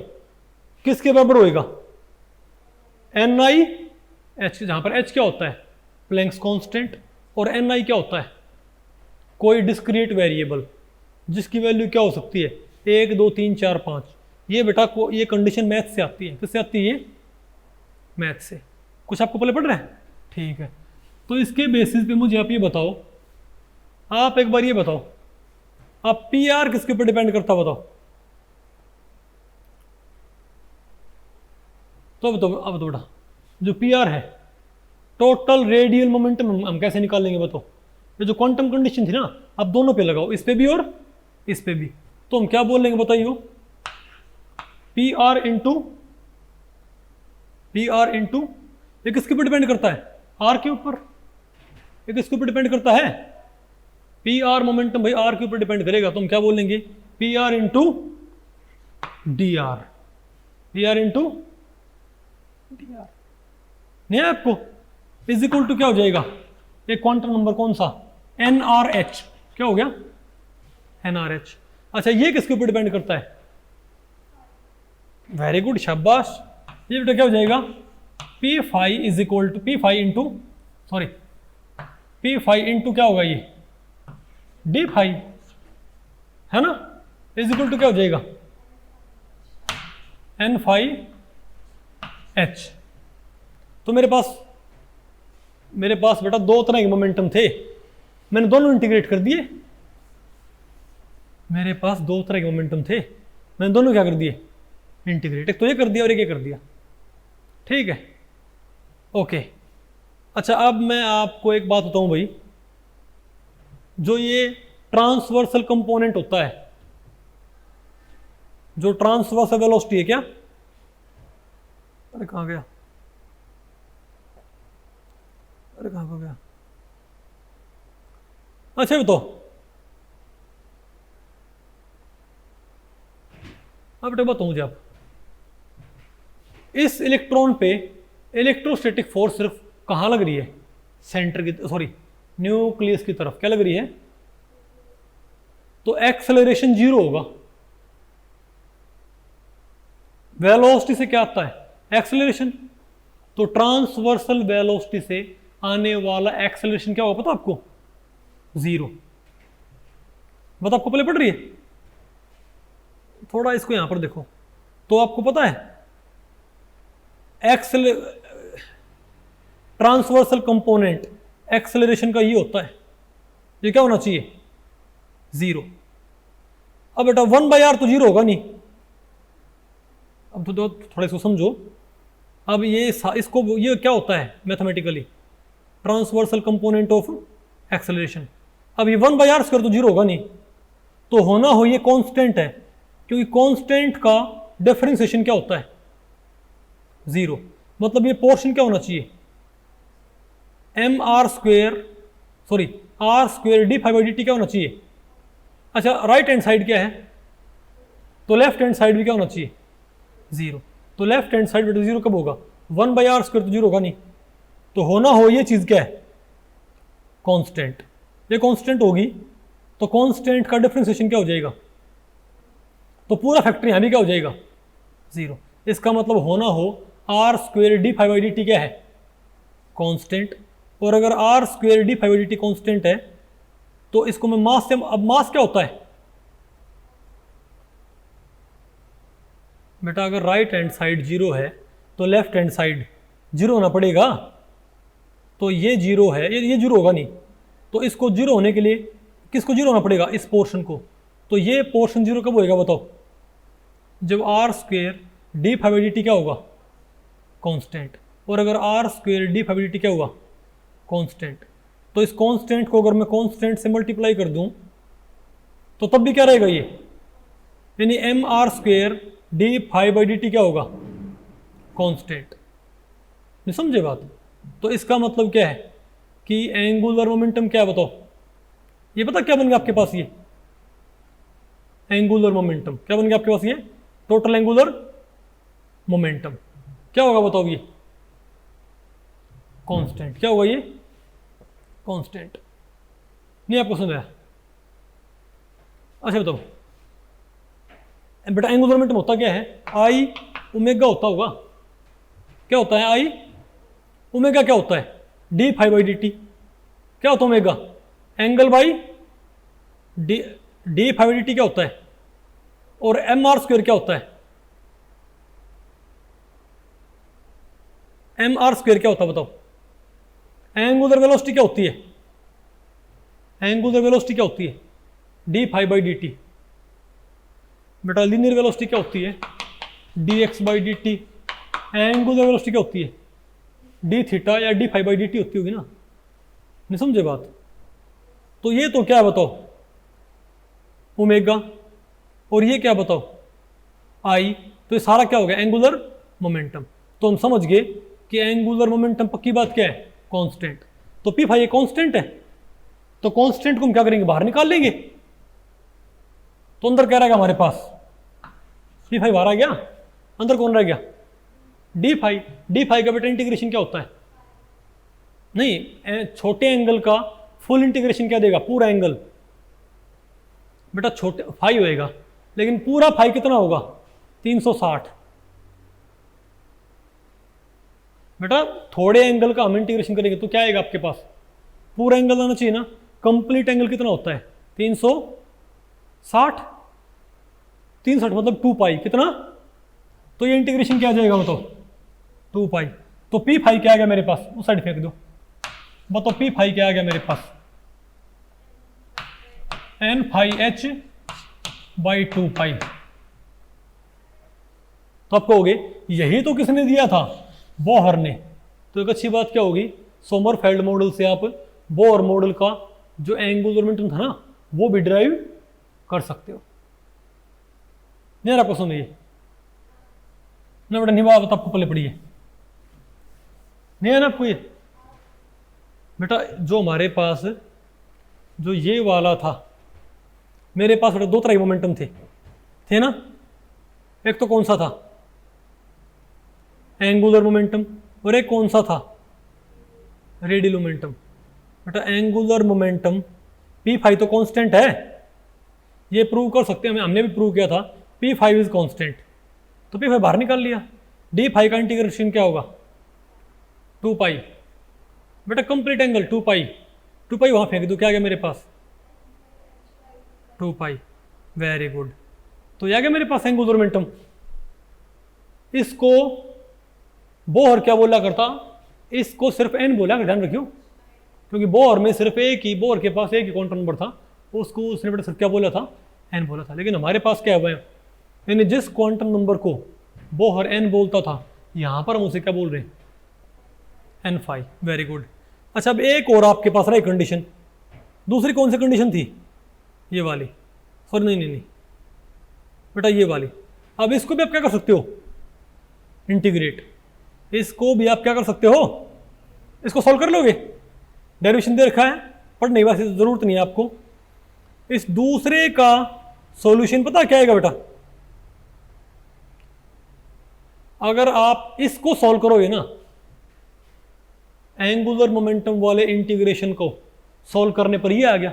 [SPEAKER 1] किसके बराबर होएगा? NIH, जहां पर H क्या होता है? Planck's constant. और NI क्या होता है? कोई डिस्क्रीट वेरिएबल जिसकी वैल्यू क्या हो सकती है? 1 2 3 4 5। ये बेटा को ये कंडीशन मैथ से आती है। किससे आती है? मैथ से। कुछ आपको पहले पढ़ रहा है? ठीक है। तो इसके बेसिस पे मुझे आप ये बताओ, आप एक बार ये बताओ, आप PR किसके ऊपर डिपेंड करता बताओ? तो बताओ, अब तो बेटा जो PR है, टोटल रेडियल मोमेंटम हम कैसे निकालेंगे बताओ? ये जो क्वांटम कंडीशन थी ना, अब दोनों पे लगाओ, इस पे भी और इस पे भी। तो हम क्या बोलेंगे बताइए? PR इंटू ये किसके ऊपर डिपेंड करता है? R के ऊपर। ये किसके ऊपर डिपेंड करता है? PR मोमेंटम भाई R के ऊपर डिपेंड करेगा। तो हम क्या बोलेंगे? PR into DR। PR into DR नहीं है आपको? इज इक्वल टू क्या हो जाएगा? एक क्वांटम नंबर कौन सा? NRH। क्या हो गया? NRH। अच्छा, ये किसके ऊपर डिपेंड करता है? वेरी गुड, शाबाश। ये बेटा क्या हो जाएगा? P5 is equal to P5 into P5 into क्या होगा? ये D5 है ना, इज इक्वल टू क्या हो जाएगा? N5H। तो मेरे पास बेटा दो तरह के मोमेंटम थे, मैंने दोनों इंटीग्रेट कर दिए। मेरे पास दो तरह के मोमेंटम थे, मैंने दोनों क्या कर दिए? इंटीग्रेट। एक तो ये कर दिया और एक ये कर दिया। ठीक है, ओके। अच्छा, अब मैं आपको एक बात बताऊं भाई, जो ये ट्रांसवर्सल कंपोनेंट होता है, जो ट्रांसवर्सल वेलोसिटी है, क्या, अरे कहां गया, अरे कहां हो गया? अच्छा बताओ, अब बताओ मुझे आप, इस इलेक्ट्रॉन पे इलेक्ट्रोस्टैटिक फोर्स सिर्फ कहाँ लग रही है, सेंटर की, सॉरी न्यूक्लियस की तरफ क्या लग रही है, तो एक्सेलरेशन 0 होगा। वेलोसिटी से क्या आता है, एक्सेलरेशन, तो ट्रांसवर्सल वेलोसिटी से आने वाला एक्सेलरेशन क्या होगा पता आपको, 0। बात आपको पहले पड़ रही है, थोड़ा इसको यहां पर देखो, तो आपको पता है ट्रांसवर्सल कंपोनेंट एक्सेलरेशन का ये होता है, ये क्या होना चाहिए, 0। अब बेटा 1/r तो 0 होगा नहीं, अब तो थोड़ा इसको समझो। अब ये इसको ये क्या होता है mathematically, transversal component of acceleration. अब ये 1/r² तो 0 होगा नहीं, तो होना हो ये कांस्टेंट है, क्योंकि कांस्टेंट का डिफरेंशिएशन क्या होता है, 0। मतलब ये पोर्शन क्या होना चाहिए, r² d∅dt क्या होना चाहिए। अच्छा राइट हैंड साइड क्या है, तो लेफ्ट हैंड साइड भी क्या होना चाहिए, 0। तो लेफ्ट हैंड साइड बेटा 0 कब होगा, 1/r² तो 0 होगा नहीं, तो होना हो ये चीज क्या है, कांस्टेंट। ये कांस्टेंट होगी तो कांस्टेंट का डिफरेंशिएशन क्या हो जाएगा, तो पूरा फैक्टर यहां भी क्या हो जाएगा, 0। इसका मतलब होना हो r² d∅dt क्या है, कांस्टेंट। और अगर r² d∅dt कांस्टेंट है तो इसको मैं मास से, अब मास क्या होता है बेटा, अगर राइट हैंड साइड 0 है तो लेफ्ट हैंड साइड 0 होना पड़ेगा, तो ये 0 है, ये 0 होगा नहीं, तो इसको 0 होने के लिए किसको 0 होना पड़ेगा, इस पोर्शन को। तो ये पोर्शन 0 कब होएगा बताओ, जब r² d∅dt क्या होगा, कांस्टेंट। और अगर r² d∅dt क्या हुआ, कांस्टेंट, तो इस कांस्टेंट को अगर मैं कांस्टेंट से मल्टीप्लाई कर दूं तो तब भी क्या रहेगा ये, यानी mr² d∅dt क्या होगा, कांस्टेंट। नहीं समझे बात। तो इसका मतलब क्या है कि एंगुलर मोमेंटम क्या है बताओ, ये पता क्या बन गया आपके पास, ये एंगुलर मोमेंटम क्या बन गया आपके पास, ये टोटल एंगुलर मोमेंटम क्या होगा बताओ, ये कांस्टेंट क्या होगा, ये कांस्टेंट। नहीं आपको समझ आया, अच्छा बताओ बेटा एंगुलर मोमेंटम होता क्या है, आई ओमेगा होता होगा, क्या होता है आई ओमेगा, क्या होता है d∅dt, क्या होता है ओमेगा, एंगल बाई d∅dt क्या होता है, और mr² क्या होता है, mr² क्या होता है बताओ। एंगुलर वेलोसिटी क्या होती है, एंगुलर वेलोसिटी क्या होती है, d∅dt। बेटा लीनियर वेलोसिटी क्या होती है, dx/dt। एंगुलर वेलोसिटी क्या होती है, d∅ या d∅dt होती होगी ना, नहीं समझे बात। तो ये तो क्या है बताओ, ओमेगा, और ये क्या बताओ, आई। तो ये सारा क्या हो गया, एंगुलर मोमेंटम। तो हम समझ गए कि एंगुलर मोमेंटम पक्की बात क्या है, कांस्टेंट। तो p∅ ये कांस्टेंट है, तो कांस्टेंट को हम क्या करेंगे, बाहर निकाल लेंगे। तो अंदर क्या रहेगा हमारे पास, p∅ बाहर आ गया, अंदर कौन रह गया, d∅। d∅ का बेटा इंटीग्रेशन क्या होता है, नहीं छोटे एंगल का फुल इंटीग्रेशन क्या देगा, पूरा एंगल। बेटा छोटे फाई होएगा, लेकिन पूरा फाई कितना होगा, 360। बेटा थोड़े एंगल का हम इंटीग्रेशन करेंगे तो क्या आएगा आपके पास, पूरा एंगल आना चाहिए ना। कंप्लीट एंगल कितना होता है, 360। 360 मतलब 2π कितना, तो ये इंटीग्रेशन क्या आ जाएगा बताओ, 2π। तो p∅ क्या आ गया मेरे पास, उस साइड फेंक दो, बताओ p∅ क्या आ गया मेरे पास, n∅h/2π। तो आप कहोगे यही तो किसने दिया था, बोहर ने। तो एक अच्छी बात क्या होगी, सोमरफेल्ड मॉडल से आप बोहर मॉडल का जो एंगुलर मोमेंटम था ना वो भी डिराइव कर सकते हो। नहीं आपको सुनिए ना बेटा, निभा बात आपको पहले पड़ी है, नहीं है ना आपको ये। बेटा जो हमारे पास जो ये वाला था, मेरे पास बेटा दो तरह के मोमेंटम थे ना। एक तो कौन सा था, एंगुलर मोमेंटम, और एक कौन सा था, रेडियल मोमेंटम। बेटा एंगुलर मोमेंटम पी फाइव तो कांस्टेंट है, ये प्रूव कर सकते हैं, हमने भी प्रूव किया था पी फाइव इज कांस्टेंट, तो पी फाइव बाहर निकाल लिया। डी फाइव का इंटीग्रेशन क्या होगा, 2 पाई। बेटा कंप्लीट एंगल 2 पाई, 2 पाई वहां फेंक दो, क्या आ गया मेरे पास 2 पाई। वेरी गुड, तो ये आ गया मेरे पास एंगुलर मोमेंटम। इसको बोहर क्या बोला करता, इसको सिर्फ एन बोला कर, ध्यान रखियो, क्योंकि बोहर में सिर्फ एक ही, बोहर के पास एक ही क्वांटम नंबर था, उसको उसने बेटा सिर्फ क्या बोला था, एन बोला था। लेकिन हमारे पास क्या है, यानी जिस क्वांटम नंबर को बोहर एन बोलता था, यहां पर हम उसे क्या बोल रहे हैं, एन फाइव। Very good. अच्छा अब एक और आपके पास रही कंडीशन, दूसरी कौन सी कंडीशन थी, ये वाली, सॉरी नहीं बेटा ये वाली। अब इसको भी आप क्या कर सकते हो, इंटीग्रेट, इसको भी आप क्या कर सकते हो, इसको सॉल्व कर लोगे, डेरिवेशन दे रखा है, पढ़ने की वैसे जरूरत नहीं है आपको। इस दूसरे का सॉल्यूशन पता क्या आएगा बेटा, अगर आप इसको सॉल्व करोगे ना, एंगुलर मोमेंटम वाले इंटीग्रेशन को सॉल्व करने पर ये आ गया,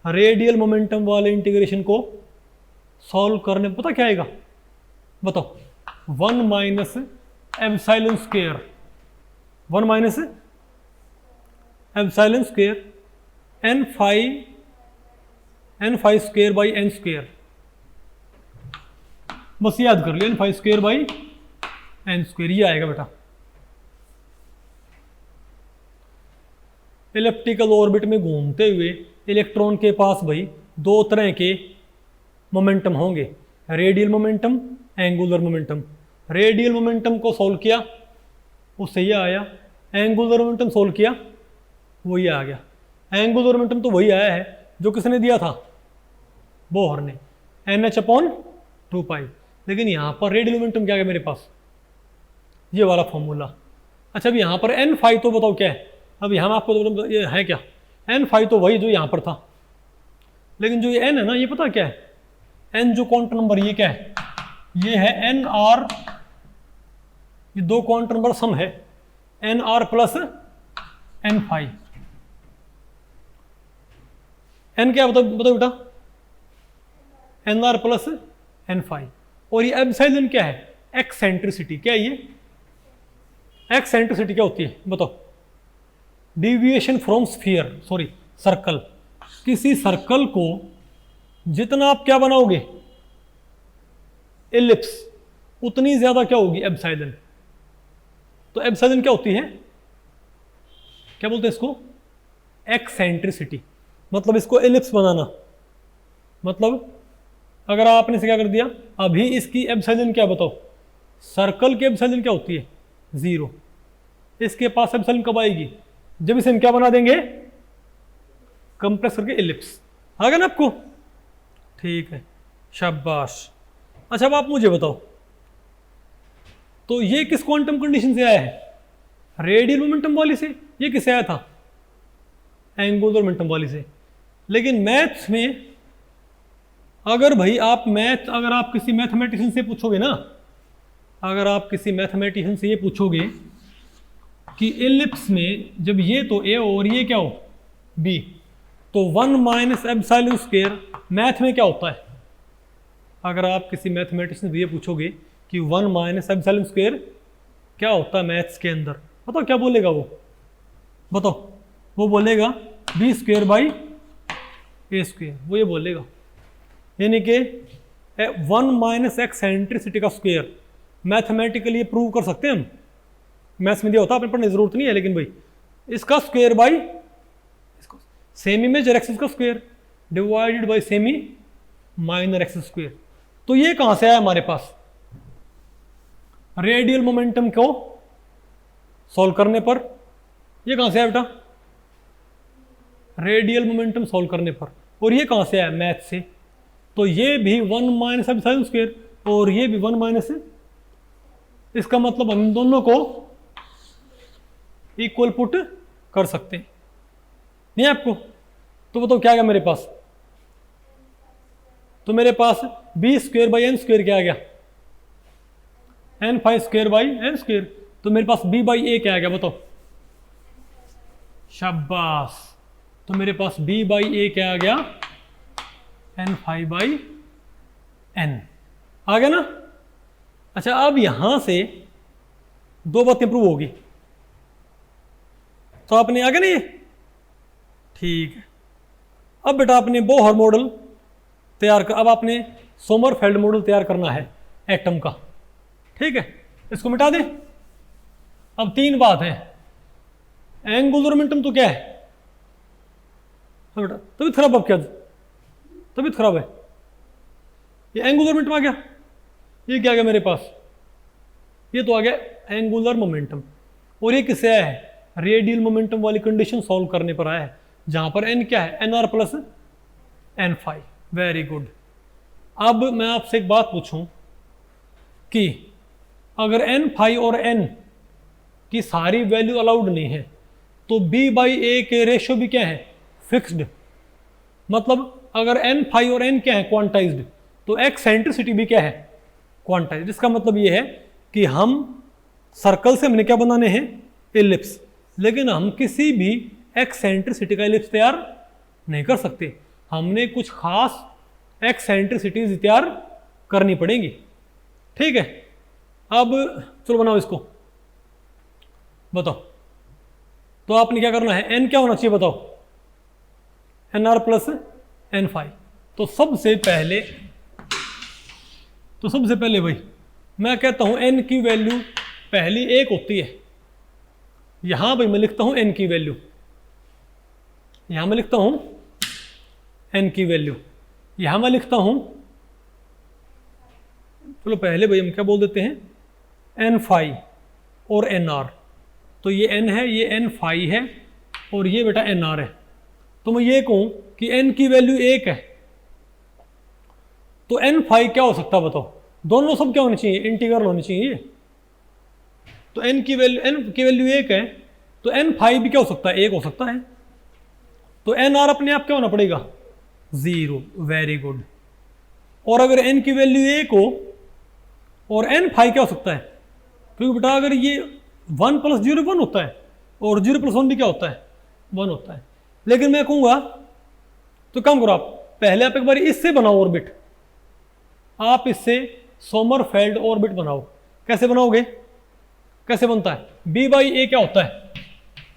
[SPEAKER 1] रेडियल मोमेंटम वाले इंटीग्रेशन को सॉल्व करने पर पता क्या आएगा, बताओ, 1 minus epsilon square, 1 minus epsilon square N five square by N square, बस याद कर लिया, N five square by N square, ये आएगा बेटा। इलेप्टिकल ऑर्बिट में घूमते हुए इलेक्ट्रॉन के पास भाई दो तरह के मोमेंटम होंगे, radial momentum, angular momentum. Radial momentum को सॉल्व किया, उससे ये आया, एंगुलर मोमेंटम सॉल्व किया, वो ये आ गया। एंगुलर मोमेंटम तो वही आया है जो किसने दिया था, बोहर ने, NH/2 पाई। लेकिन यहाँ पर रेडियल मोमेंटम क्या है मेरे पास, ये वाला फॉर्मूला। अच्छा अब यहाँ पर एन फाइव तो बताओ क्या है, अब यहाँ आपको ये है क्या, एन फाइव तो वही जो यहाँ पर था, लेकिन जो ये एन है ना, ये पता क्या है, एन जो क्वांटम नंबर ये क्या है, ये है एन आर, ये दो क्वांटम नंबर सम है, N R plus N five. N क्या बताओ बताओ बेटा, N R plus N five. और ये एप्सिलॉन क्या है, एक्सेंट्रिसिटी। क्या है ये, एक्सेंट्रिसिटी क्या होती है बताओ, deviation from sphere, sorry circle. किसी सर्कल को जितना आप क्या बनाओगे, एलिप्स, उतनी ज्यादा क्या होगी एप्सिलॉन। तो एप्सिलॉन क्या होती है, क्या बोलते हैं इसको, एक्सेंट्रिसिटी। मतलब इसको एलिप्स बनाना, मतलब अगर आपने से क्या कर दिया, अभी इसकी एप्सिलॉन क्या बताओ, सर्कल की एप्सिलॉन क्या होती है, 0। इसके पास एप्सिलॉन कब आएगी, जब इसे हम क्या बना देंगे, कंप्रेस करके एलिप्स। आ गया ना आपको, ठीक है, शाबाश। अच्छा अब आप मुझे बताओ, तो ये किस क्वांटम कंडीशन से आया है, रेडियल मोमेंटम वाली से, ये किससे आया था, एंगुलर मोमेंटम वाली से। लेकिन मैथ्स में अगर भाई आप अगर आप किसी मैथमेटिशियन से पूछोगे ना, अगर आप किसी मैथमेटिशियन से ये पूछोगे कि एलिप्स में जब ये तो ए और ये क्या हो बी, तो 1 माइनस एप्सिलॉन स्क्वायर मैथ में क्या होता है। अगर आप किसी मैथमेटिशियन से ये पूछोगे कि 1 माइनस एप्सिलॉन स्क्वायर क्या होता है मैथ्स के अंदर, बताओ क्या बोलेगा वो, बताओ, वो बोलेगा B square by A square, वो ये बोलेगा। यानी कि 1 माइनस एक्सेंट्रिसिटी का स्क्वायर मैथमेटिकली ये प्रूव कर सकते हैं हम, मैथ्स में दिया होता है, आपने पढ़ने की जरूरत नहीं है, लेकिन भाई इसका स्क्वायर बाई इसको सेमी मेजर एक्सिस का square divided by semi minor axis square. तो ये कहां से आया हमारे पास, रेडियल मोमेंटम को सॉल्व करने पर, ये कहां से आया बेटा, रेडियल मोमेंटम सॉल्व करने पर। और ये कहां से आया, मैथ से। तो ये भी 1 माइनस एप्सिलॉन स्क्वायर और ये भी 1 माइनस, इसका मतलब हम दोनों को इक्वल पुट कर सकते हैं, नहीं आपको। तो बताओ क्या आ गया मेरे पास, तो मेरे पास B square by N square क्या आ गया, N five square by N square. तो मेरे पास बी बाई ए क्या आ गया बताओ, शाबाश। तो मेरे पास बी बाई ए क्या आ गया, एन फाइव बाई एन आ गया ना। अच्छा अब यहां से दो बातें प्रूव होगी, तो आपने आ गया ना ये, ठीक है। अब बेटा आपने बोहर मॉडल तैयार कर, अब आपने सोमरफेल्ड मॉडल तैयार करना है एटम का, ठीक है। इसको मिटा दें। अब तीन बात है, एंगुलर मोमेंटम तो क्या है, हाँ बेटा तबीयत खराब, अब क्या तबीयत खराब है, ये एंगुलर मोमेंटम आ गया, ये क्या आ गया मेरे पास, ये तो आ गया एंगुलर मोमेंटम। और ये किससे आया है, रेडियल मोमेंटम वाली कंडीशन सॉल्व करने पर आया है, जहां पर एन क्या है, N R plus N five. Very good. अब मैं आपसे एक बात पूछूं कि अगर एन फाइव और एन की सारी वैल्यू अलाउड नहीं है तो बी बाई ए के रेशियो भी क्या है, फिक्स्ड। मतलब अगर एन फाइव और एन क्या है, क्वांटाइज्ड, तो एक्सेंट्रिसिटी भी क्या है, क्वांटाइज्ड। इसका मतलब ये है कि हम सर्कल से हमने क्या बनाने हैं, एलिप्स, लेकिन हम किसी भी एक्सेंट्रिसिटी का एलिप्स तैयार नहीं कर सकते, हमने कुछ खास एक्सेंट्रिसिटीज तैयार करनी पड़ेंगी, ठीक है। अब चलो बनाओ इसको, बताओ। तो आपने क्या करना है, एन क्या होना चाहिए बताओ, N R plus N five. तो सबसे पहले भाई मैं कहता हूं एन की वैल्यू पहली एक होती है। यहां भाई मैं लिखता हूं एन की वैल्यू, यहां मैं लिखता हूं एन की वैल्यू, यहां मैं लिखता हूं, चलो पहले भाई हम क्या बोल देते हैं, एन फाइव और एन आर। तो ये एन है, ये एन फाइव है, और ये बेटा एन आर है। तो मैं ये कहूं कि एन की वैल्यू एक है, तो एन फाइव क्या हो सकता है बताओ, दोनों सब क्या होनी चाहिए, इंटीग्रल होनी चाहिए। तो एन की वैल्यू एक है, तो एन फाइव भी क्या हो सकता है, एक हो सकता है। तो एन आर अपने आप क्या होना पड़ेगा, जीरो। Very good. और अगर एन की वैल्यू एक हो और एन फाइव क्या हो सकता है, क्योंकि बेटा अगर ये 1 प्लस 0 1 होता है, और 0 प्लस 1 भी क्या होता है, 1 होता है। लेकिन मैं कहूंगा तो काम करो, आप पहले आप एक बार इससे बनाओ ऑर्बिट, आप इससे सोमरफेल्ड ऑर्बिट बनाओ। कैसे बनाओगे, कैसे बनता है, बी बाई ए क्या होता है,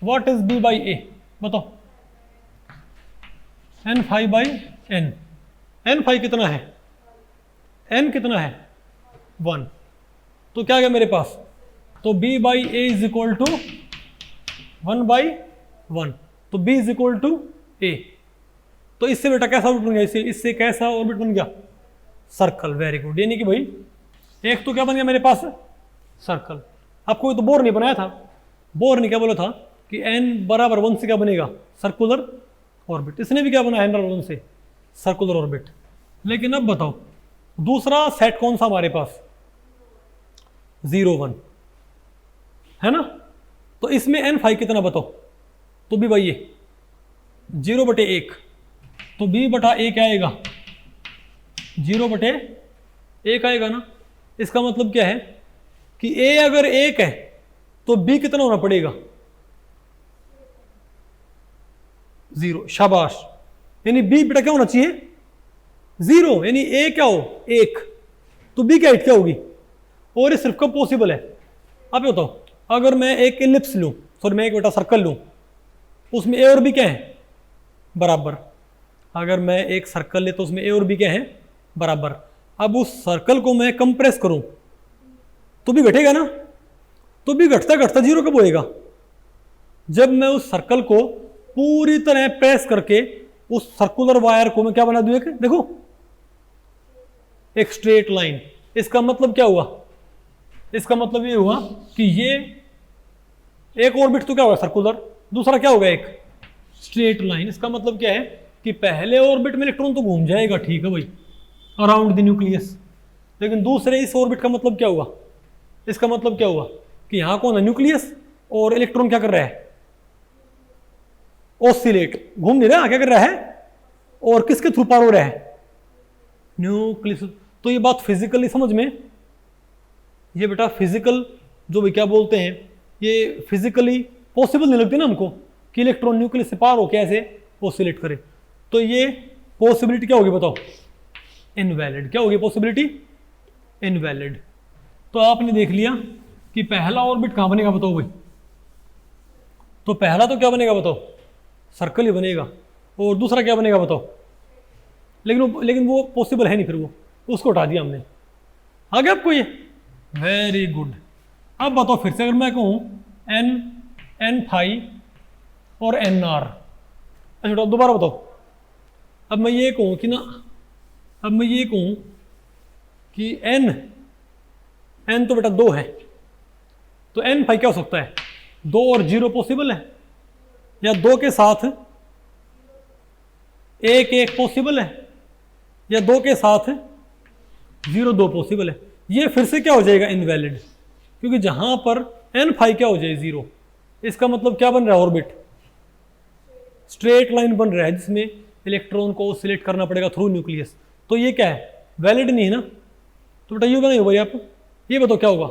[SPEAKER 1] what is B by A बताओ, N five by N. N five कितना है, एन कितना है, 1। तो क्या गया मेरे पास, तो b by A is equal to 1 by 1। तो b is equal to A. तो इससे बेटा कैसा ऑर्बिट बन गया, इससे कैसा ऑर्बिट बन गया, सर्कल। Very good. यानी कि भाई एक तो क्या बन गया मेरे पास, सर्कल। आपको तो बोर नहीं बनाया था, बोर ने क्या बोला था कि n बराबर 1 से क्या बनेगा, सर्कुलर ऑर्बिट। इसने भी क्या बनाया, n बराबर 1 से सर्कुलर ऑर्बिट। लेकिन अब बताओ दूसरा सेट कौन सा हमारे पास, 0 1 है ना। तो इसमें एन फाइव कितना बताओ, तो बी बाई ए 0 बटे 1, तो बी बटा ए क्या आएगा, 0 बटे 1 आएगा ना। इसका मतलब क्या है कि ए अगर 1 है तो बी कितना होना पड़ेगा, 0। शाबाश। यानी बी बेटा क्या होना चाहिए, 0। यानी ए क्या हो, 1, तो बी क्या क्या होगी। और ये सिर्फ कब पॉसिबल है, आप बताओ, अगर मैं एक एलिप्स लूं, सॉरी मैं एक बेटा सर्कल लूं, उसमें ए और बी क्या है, बराबर। अगर मैं एक सर्कल ले तो उसमें ए और बी क्या है, बराबर। अब उस सर्कल को मैं कंप्रेस करूं तो भी घटेगा ना, तो भी घटता घटता 0 कब होएगा, जब मैं उस सर्कल को पूरी तरह प्रेस करके उस सर्कुलर वायर को मैं क्या बना दूं, एक देखो एक स्ट्रेट लाइन। इसका मतलब क्या हुआ, इसका मतलब ये हुआ कि ये एक ऑर्बिट तो क्या होगा सर्कुलर, दूसरा क्या होगा एक स्ट्रेट लाइन। इसका मतलब क्या है कि पहले ऑर्बिट में इलेक्ट्रॉन तो घूम जाएगा, ठीक है भाई, अराउंड द न्यूक्लियस, लेकिन दूसरे इस ऑर्बिट का मतलब क्या हुआ, इसका मतलब क्या हुआ कि यहां कौन है, न्यूक्लियस, और इलेक्ट्रॉन क्या कर रहा है, ऑसिलेट, घूम नहीं रहा, क्या कर रहा है, और किसके थ्रू पार हो रहा है, न्यूक्लियस। तो ये बात फिजिकली समझ में, ये बेटा फिजिकल जो भी क्या बोलते हैं, ये फिजिकली पॉसिबल नहीं लगती ना हमको कि इलेक्ट्रॉन न्यूक्लियस से पार होकर ऐसे ऑसिलेट करे। तो ये पॉसिबिलिटी क्या होगी बताओ? इनवैलिड। क्या होगी पॉसिबिलिटी? इनवैलिड। तो आपने देख लिया कि पहला ऑर्बिट कहाँ बनेगा बताओ भाई? तो पहला तो क्या बनेगा बताओ? सर्कल ही बनेगा। और दूसरा क्या बनेगा बताओ? लेकिन वो पॉसिबल है नहीं, फिर वो उसको हटा दिया हमने। आ गया आपको ये? Very good. अब बताओ फिर से, अगर मैं कहूँ एन फाई और एन आर, अच्छा दोबारा बताओ। अब मैं ये कहूँ कि एन तो बेटा 2 है, तो एन फाई क्या हो सकता है? 2 और 0 पॉसिबल है, या 2 के साथ 1 पॉसिबल है, या 2 के साथ 0 2 पॉसिबल है। ये फिर से क्या हो जाएगा? इनवैलिड। क्योंकि जहां पर एन फाई क्या हो जाए? 0। इसका मतलब क्या बन रहा है? ऑर्बिट स्ट्रेट लाइन बन रहा है जिसमें इलेक्ट्रॉन को ऑसिलेट करना पड़ेगा थ्रू न्यूक्लियस। तो ये क्या है? वैलिड नहीं है ना। तो बेटा ये होगा नहीं भाई, आप ये बताओ क्या होगा?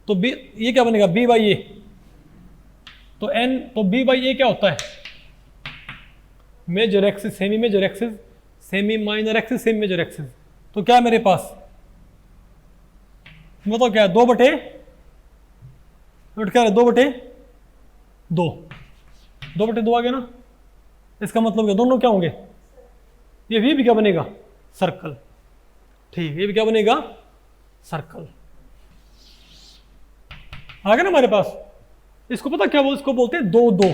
[SPEAKER 1] तो बी, ये क्या बनेगा? B by A. तो बी बाई ए क्या होता है? Major axis, semi major axis, semi minor axis, semi major axis. तो क्या मेरे पास बताओ क्या है? 2/2 आ गया ना। इसका मतलब क्या? दोनों क्या होंगे? ये भी क्या बनेगा? सर्कल। ठीक, ये भी क्या बनेगा? सर्कल। आ गया ना हमारे पास। इसको पता क्या इसको बोलते हैं? 2-2।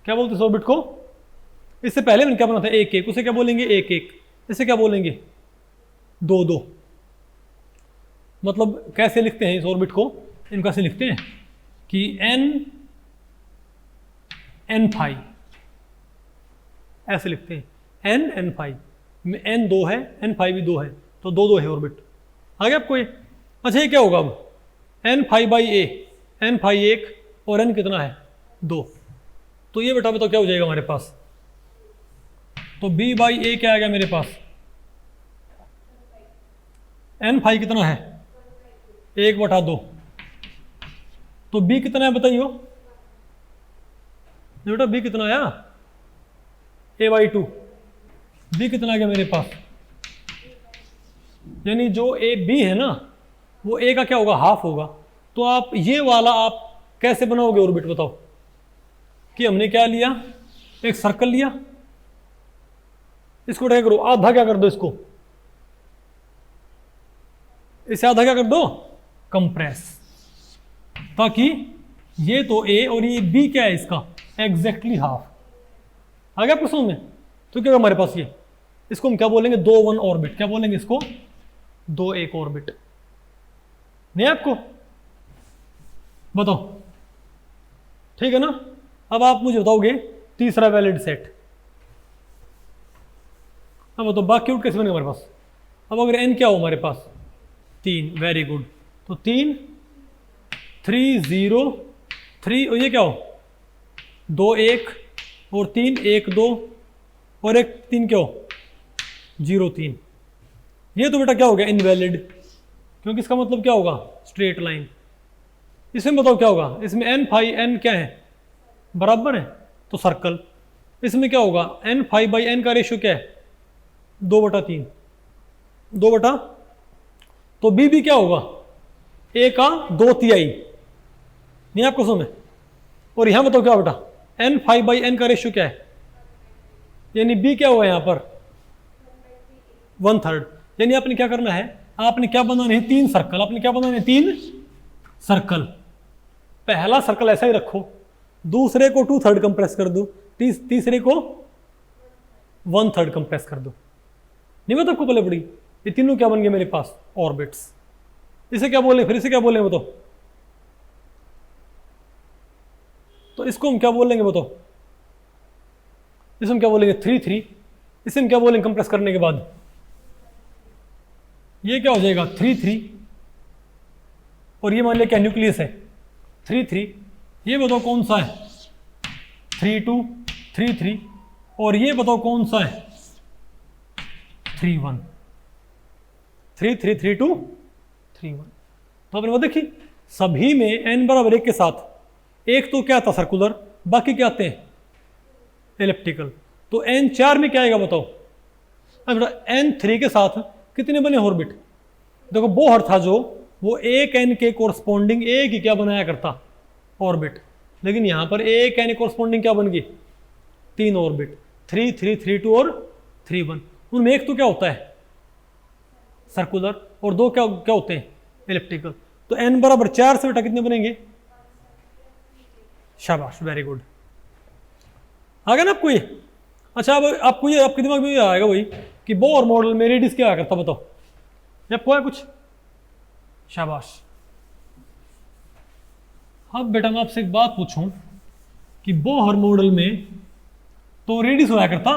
[SPEAKER 1] क्या बोलते हैं ऑर्बिट को? इससे पहले मैंने क्या बना था? 1-1। उसे क्या बोलेंगे? 1-1। इसे क्या बोलेंगे? 2-2। मतलब कैसे लिखते हैं इस ऑर्बिट को? इनका से लिखते हैं कि एन फाई, ऐसे लिखते हैं एन फाई में एन 2 है, एन फाई भी 2 है, तो 2-2 है ऑर्बिट। आ गया आपको ये? अच्छा ये क्या होगा अब? N phi by A, N phi 1 और एन कितना है? 2। तो ये बेटा बताओ क्या हो जाएगा हमारे पास? तो बी बाई ए क्या आ गया मेरे पास? एन फाई कितना है? 1/2। तो बी कितना है बताइयो? बेटा बी कितना आया? a/2। बी कितना आ गया मेरे पास? यानी जो ए बी है ना, वो ए का क्या होगा? हाफ होगा। तो आप ये वाला आप कैसे बनाओगे ऑर्बिट बताओ? कि हमने क्या लिया? एक सर्कल लिया, इसको क्या करो? आधा क्या कर दो इसको? इसे आधा क्या कर दो? कंप्रेस। ताकि ये तो ए और ये बी क्या है इसका? Exactly half. आ गया आपको समझ में? तो क्या हमारे पास ये, इसको हम क्या बोलेंगे? 2-1 ऑर्बिट। क्या बोलेंगे इसको? 2-1 ऑर्बिट। नहीं आपको बताओ? ठीक है ना। अब आप मुझे बताओगे तीसरा वैलिड सेट। अब बताओ बाकी आउट कैसे बनेगा हमारे पास? अब अगर एन क्या हो हमारे पास? 3। Very good. तो 3 3 0 3 और ये क्या हो? 2-1 और 3 1-2 और 1-3 क्या हो? 0-3। ये तो बेटा क्या हो गया? इनवैलिड। क्योंकि इसका मतलब क्या होगा? Straight line. इसमें बताओ क्या होगा? इसमें एन फाई एन क्या है? बराबर है, तो सर्कल। इसमें क्या होगा? एन फाई बाई एन का रेशियो क्या है? 2/3। 2 तो बी भी क्या होगा? ए का 2/3। नहीं आपको समझ में? और यहां बताओ क्या बेटा? एन फाई बाई एन का रेशियो क्या है? यानी बी क्या हुआ यहां पर? 1/3। यानी आपने क्या करना है? आपने क्या बनाने हैं? 3 सर्कल। आपने क्या बनाने हैं? 3 सर्कल। पहला सर्कल ऐसा ही रखो, दूसरे को 2/3 कंप्रेस कर दो, तीसरे को 1/3 कंप्रेस कर दो। नहीं मतलब आपको पहले पड़ी? ये तीनों क्या बन गए मेरे पास? ऑर्बिट्स। इसे क्या बोले? फिर इसे क्या बोलेंगे बताओ? तो इसको हम क्या बोलेंगे बताओ? इसे हम क्या बोलेंगे? 3-3। इसे हम क्या बोलेंगे कंप्रेस करने के बाद? ये क्या हो जाएगा? 3-3। और ये मान लिया क्या? न्यूक्लियस है। 3-3। ये बताओ कौन सा है? 3-2 3-3। और ये बताओ कौन सा है? 3-1। 3-3 3-2 3 1। तो आपने वो देखी सभी में n बराबर 1 के साथ एक तो क्या था सर्कुलर, बाकी क्या आते हैं एलिप्टिकल। तो n 4 में क्या आएगा बताओ। अब बेटा n 3 के साथ कितने बने ऑर्बिट। देखो बोहर था जो वो एक n के कोरस्पॉन्डिंग एक ही क्या बनाया करता ऑर्बिट, लेकिन यहां पर एक n कोरस्पॉन्डिंग क्या बन गई 3 ऑर्बिट 3 3 3 2 और 3 1। उनमें एक तो क्या होता है सर्कुलर और दो क्या क्या होते हैं एलिप्टिकल। तो n बराबर 4 से बेटा कितने बनेंगे, शाबाश वेरी गुड, आ गया ना आपको ये। अच्छा अब आपको ये आपके दिमाग में ये आएगा वही कि बोहर मॉडल में रेडियस क्या करता बताओ, ये आपको है कुछ, शाबाश। अब बेटा मैं आपसे एक बात पूछूं कि बोहर मॉडल में तो रेडियस होया करता,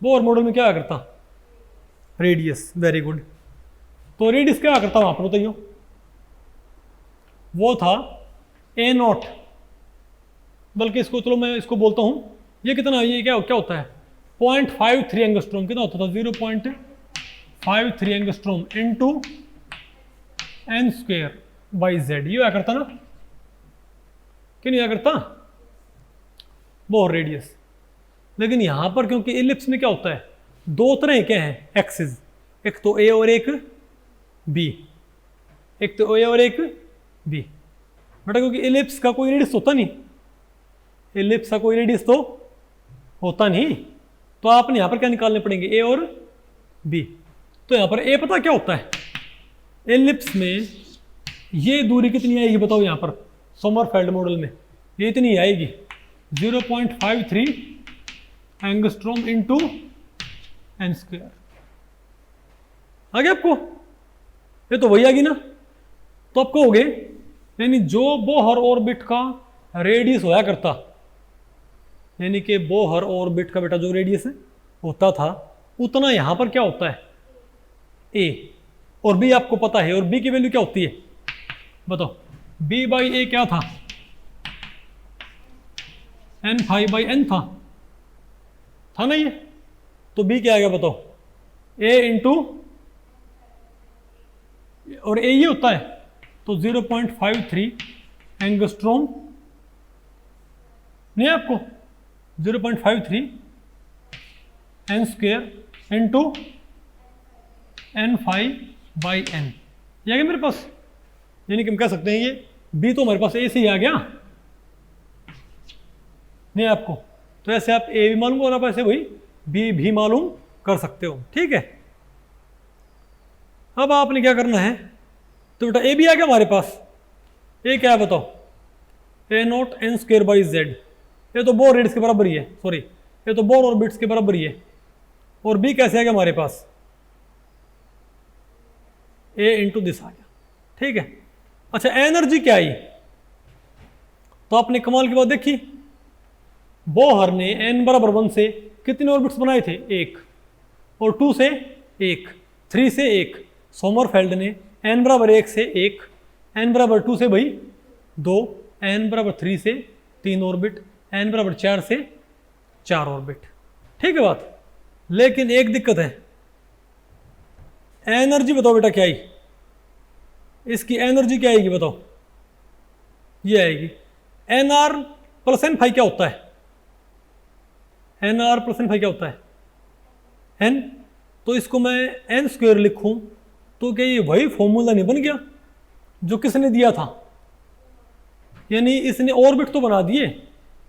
[SPEAKER 1] बोहर मॉडल में क्या होया करता रेडियस, वेरी गुड। तो रेडियस क्या करता वहां पर बताइए, वो था a0, बल्कि इसको चलो मैं इसको बोलता हूं ये कितना, ये क्या क्या होता है 0.53 एंगस्ट्रोम, कितना होता था 0.53 angstrom into n square by z, ये क्या करता ना कि नहीं क्या करता बोहर रेडियस। लेकिन यहां पर क्योंकि इलिप्स में क्या होता है दो तरह के हैं एक्सिस, एक तो a और एक b, एक तो a और एक b बेटा, क्योंकि इलिप्स का कोई रेडियस होता नहीं, इलिप्स का कोई रेडियस तो होता नहीं, तो आपने यहां पर क्या निकालने पड़ेंगे a और b। तो यहां पर a पता क्या होता है इलिप्स में ये दूरी कितनी आएगी बताओ, यहां पर सोमरफेल्ड मॉडल में ये इतनी आएगी 0.53 एंगस्ट्रोम इंटू n स्क्वायर, आ गया आपको, ये तो वही आ गई ना। तो आप कहोगे यानी जो बोहर ऑर्बिट का रेडियस होया करता, यानी कि बोहर ऑर्बिट का बेटा जो रेडियस होता था उतना यहां पर क्या होता है a, और b आपको पता है, और b की वैल्यू क्या होती है बताओ, b बाई ए क्या था n फाई बाई n था ना ये, तो b क्या आ गया बताओ a इंटू, और a ये होता है तो 0.53 एंगस्ट्रोम नहीं है आपको 0.53 n square into n phi by n, ये आ गया मेरे पास। यानी कि हम कह सकते हैं ये b तो हमारे पास a से ही आ गया नहीं आपको, तो ऐसे आप a भी मालूम और आप ऐसे वही b भी मालूम कर सकते हो, ठीक है। अब आपने क्या करना है, तो बेटा a भी आ गया हमारे पास, a क्या है बताओ a0 n square by z, ये तो बोर रेडियस के बराबर ही है, सॉरी ये तो बोर ऑर्बिट्स के बराबर ही है, और b कैसे आ गया हमारे पास a इंटू दिस आ गया, ठीक है। अच्छा एनर्जी क्या आई, तो आपने कमाल की बात देखी, बोहर ने n बराबर 1 से कितने ऑर्बिट्स बनाए थे, एक, और 2 से एक, 3 से एक, सोमरफेल्ड ने n बराबर 1 से एक, n बराबर 2 से भाई 2, n बराबर 3 से 3 ऑर्बिट, n बराबर 4 से 4 ऑर्बिट, ठीक है बात। लेकिन एक दिक्कत है, एनर्जी बताओ बेटा क्या आई, इसकी एनर्जी क्या आएगी बताओ, ये आएगी nr प्लस n फाई, क्या होता है nr प्लस n फाई क्या होता है n, तो इसको मैं n स्क्वायर लिखूं तो क्या ये वही फॉर्मूला नहीं बन गया जो किसने दिया था, यानी इसने ऑर्बिट तो बना दिए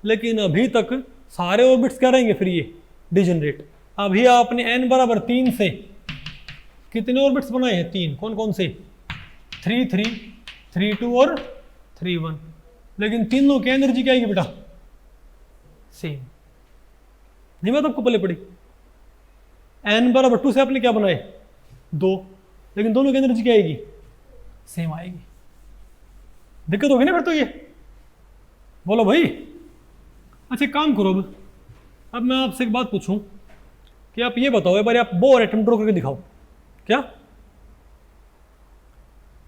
[SPEAKER 1] लेकिन अभी तक सारे ऑर्बिट्स क्या रहेंगे फिर ये डिजनरेट। अभी आपने n बराबर 3 से कितने ऑर्बिट्स बनाए हैं, 3, कौन कौन से 3 3 3 2 और 3 1, लेकिन तीनों की एनर्जी क्या आएगी बेटा सेम, नहीं बात आपको पहले पड़ी, n बराबर 2 से आपने क्या बनाए 2, लेकिन दोनों की एनर्जी क्या आएगी सेम आएगी, दिक्कत होगी ना फिर तो ये, बोलो भाई। अच्छा काम करो, अब मैं आपसे एक बात पूछूं कि आप ये बताओ एक बार आप बोहर एटम ड्रॉ करके दिखाओ, क्या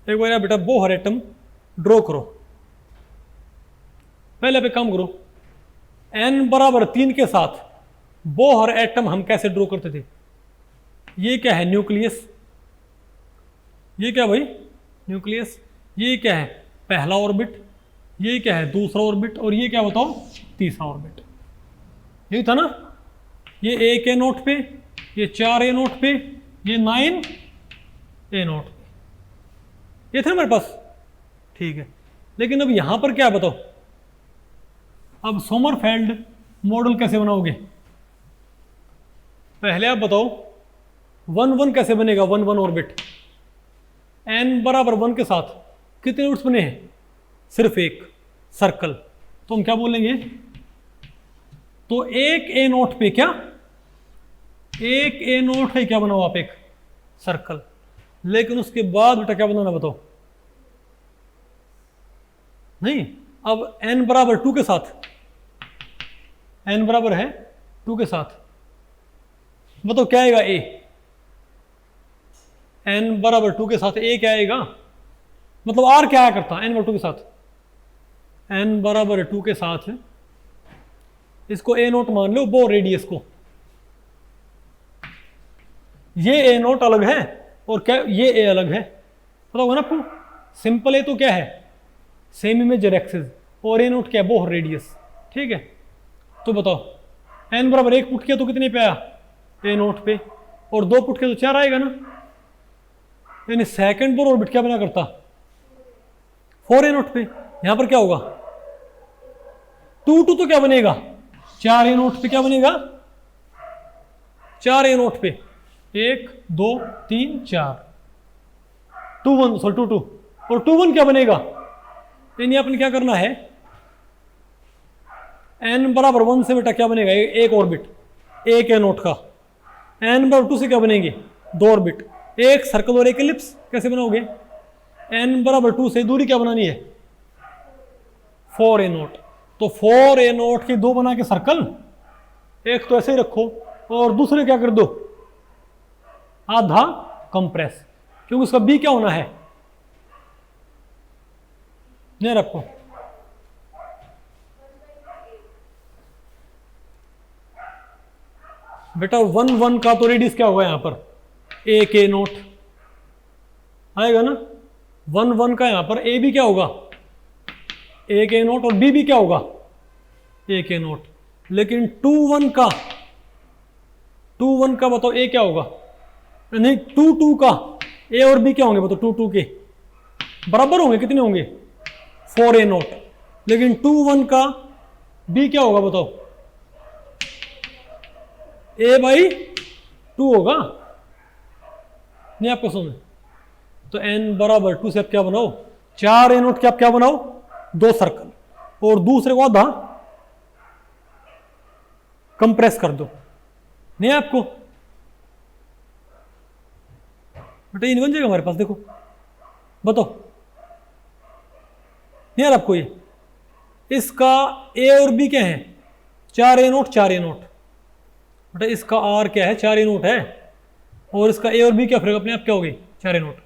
[SPEAKER 1] एक बार बेटा बोहर एटम ड्रॉ करो, पहले आप एक काम करो, n बराबर 3 के साथ बोहर एटम हम कैसे ड्रॉ करते थे, ये क्या है न्यूक्लियस, ये क्या भाई, न्यूक्लियस। ये क्या है, पहला ऑर्बिट। ये क्या है, दूसरा ऑर्बिट। और ये क्या बताओ, तीसरा ऑर्बिट। यही था ना। ये 1 ए नोट पे, ये 4 ए नोट पे, ये 9 ए नोट पे। ये थे हमारे पास, ठीक है। लेकिन अब यहां पर क्या बताओ, अब सोमरफेल्ड मॉडल कैसे बनाओगे। पहले आप बताओ 1 1 कैसे बनेगा, 1 1 ऑर्बिट। n बराबर 1 के साथ कितने रूट्स बने हैं, सिर्फ एक सर्कल। तो हम क्या बोलेंगे, तो एक ए नोट पे क्या, एक ए नोट है क्या बनाओ आप, एक सर्कल। लेकिन उसके बाद बेटा क्या बनाना बताओ, नहीं, अब n बराबर 2 के साथ, n बराबर है 2 के साथ, बताओ क्या आएगा a, n बराबर 2 के साथ a क्या आएगा, मतलब r क्या आया करता n बराबर 2 के साथ, n बराबर 2 के साथ इसको a नोट मान लो, बोर रेडियस को। ये a नोट अलग है और क्या ये a अलग है, पता होगा ना आपको। सिंपल है तो क्या है, सेम इमेजर एक्सिस, और a नोट क्या है, बोर रेडियस, ठीक है। तो बताओ n बराबर 1 पुट किया तो कितने पे आया, a नोट पे, और 2 पुट किया तो 4 आएगा ना। यानी सेकंड बोर ऑर्बिट क्या बना करता, 4 a नोट पे। यहां पर क्या होगा, 2 2 तो क्या बनेगा, 4 a नोट पे क्या बनेगा, 4 a नोट पे, 1 2 3 4, 2 1 सॉरी 2 2, और 2 1 क्या बनेगा। यानी आपने क्या करना है, n बराबर 1 से बेटा क्या बनेगा, एक ऑर्बिट, एक ए नोट का। n बराबर 2 से क्या बनेंगे, 2 ऑर्बिट, एक सर्कल और एक एलिप्स। कैसे बनाओगे, n बराबर 2 से दूरी क्या बनानी है, 4 ए नोट। तो 4 ए नोट की 2 बना के सर्कल, एक तो ऐसे ही रखो और दूसरे क्या कर दो, आधा कंप्रेस, क्योंकि उसका बी क्या होना है, नहीं रखो। बेटा 1 1 का तो रेडियस क्या होगा यहां पर, एक ए नोट आएगा ना। 1 1 का यहां पर ए भी क्या होगा, एक ए नोट, और बी भी क्या होगा, एक ए नोट। लेकिन 2 1 का, 2 1 का बताओ ए क्या होगा, नहीं 2 2 का ए और बी क्या होंगे बताओ, 2 2 के बराबर होंगे, कितने होंगे, 4 ए नोट। लेकिन 2 1 का बी क्या होगा बताओ, ए बाई 2 होगा, नहीं आपको सुन। तो n बराबर 2 से आप क्या बनाओ, 4 ए नोट के आप क्या बनाओ, 2 सर्कल, और दूसरे को आधा कंप्रेस कर दो, नहीं आपको बेटा ये नहीं बन जाएगा हमारे पास, देखो बताओ, नहीं यार आपको ये, इसका ए और बी क्या है, 4 ए नोट 4 ए नोट, बेटा इसका आर क्या है, 4 ए नोट है, और इसका ए और बी क्या फिर अपने आप क्या हो गई, 4 ए नोट।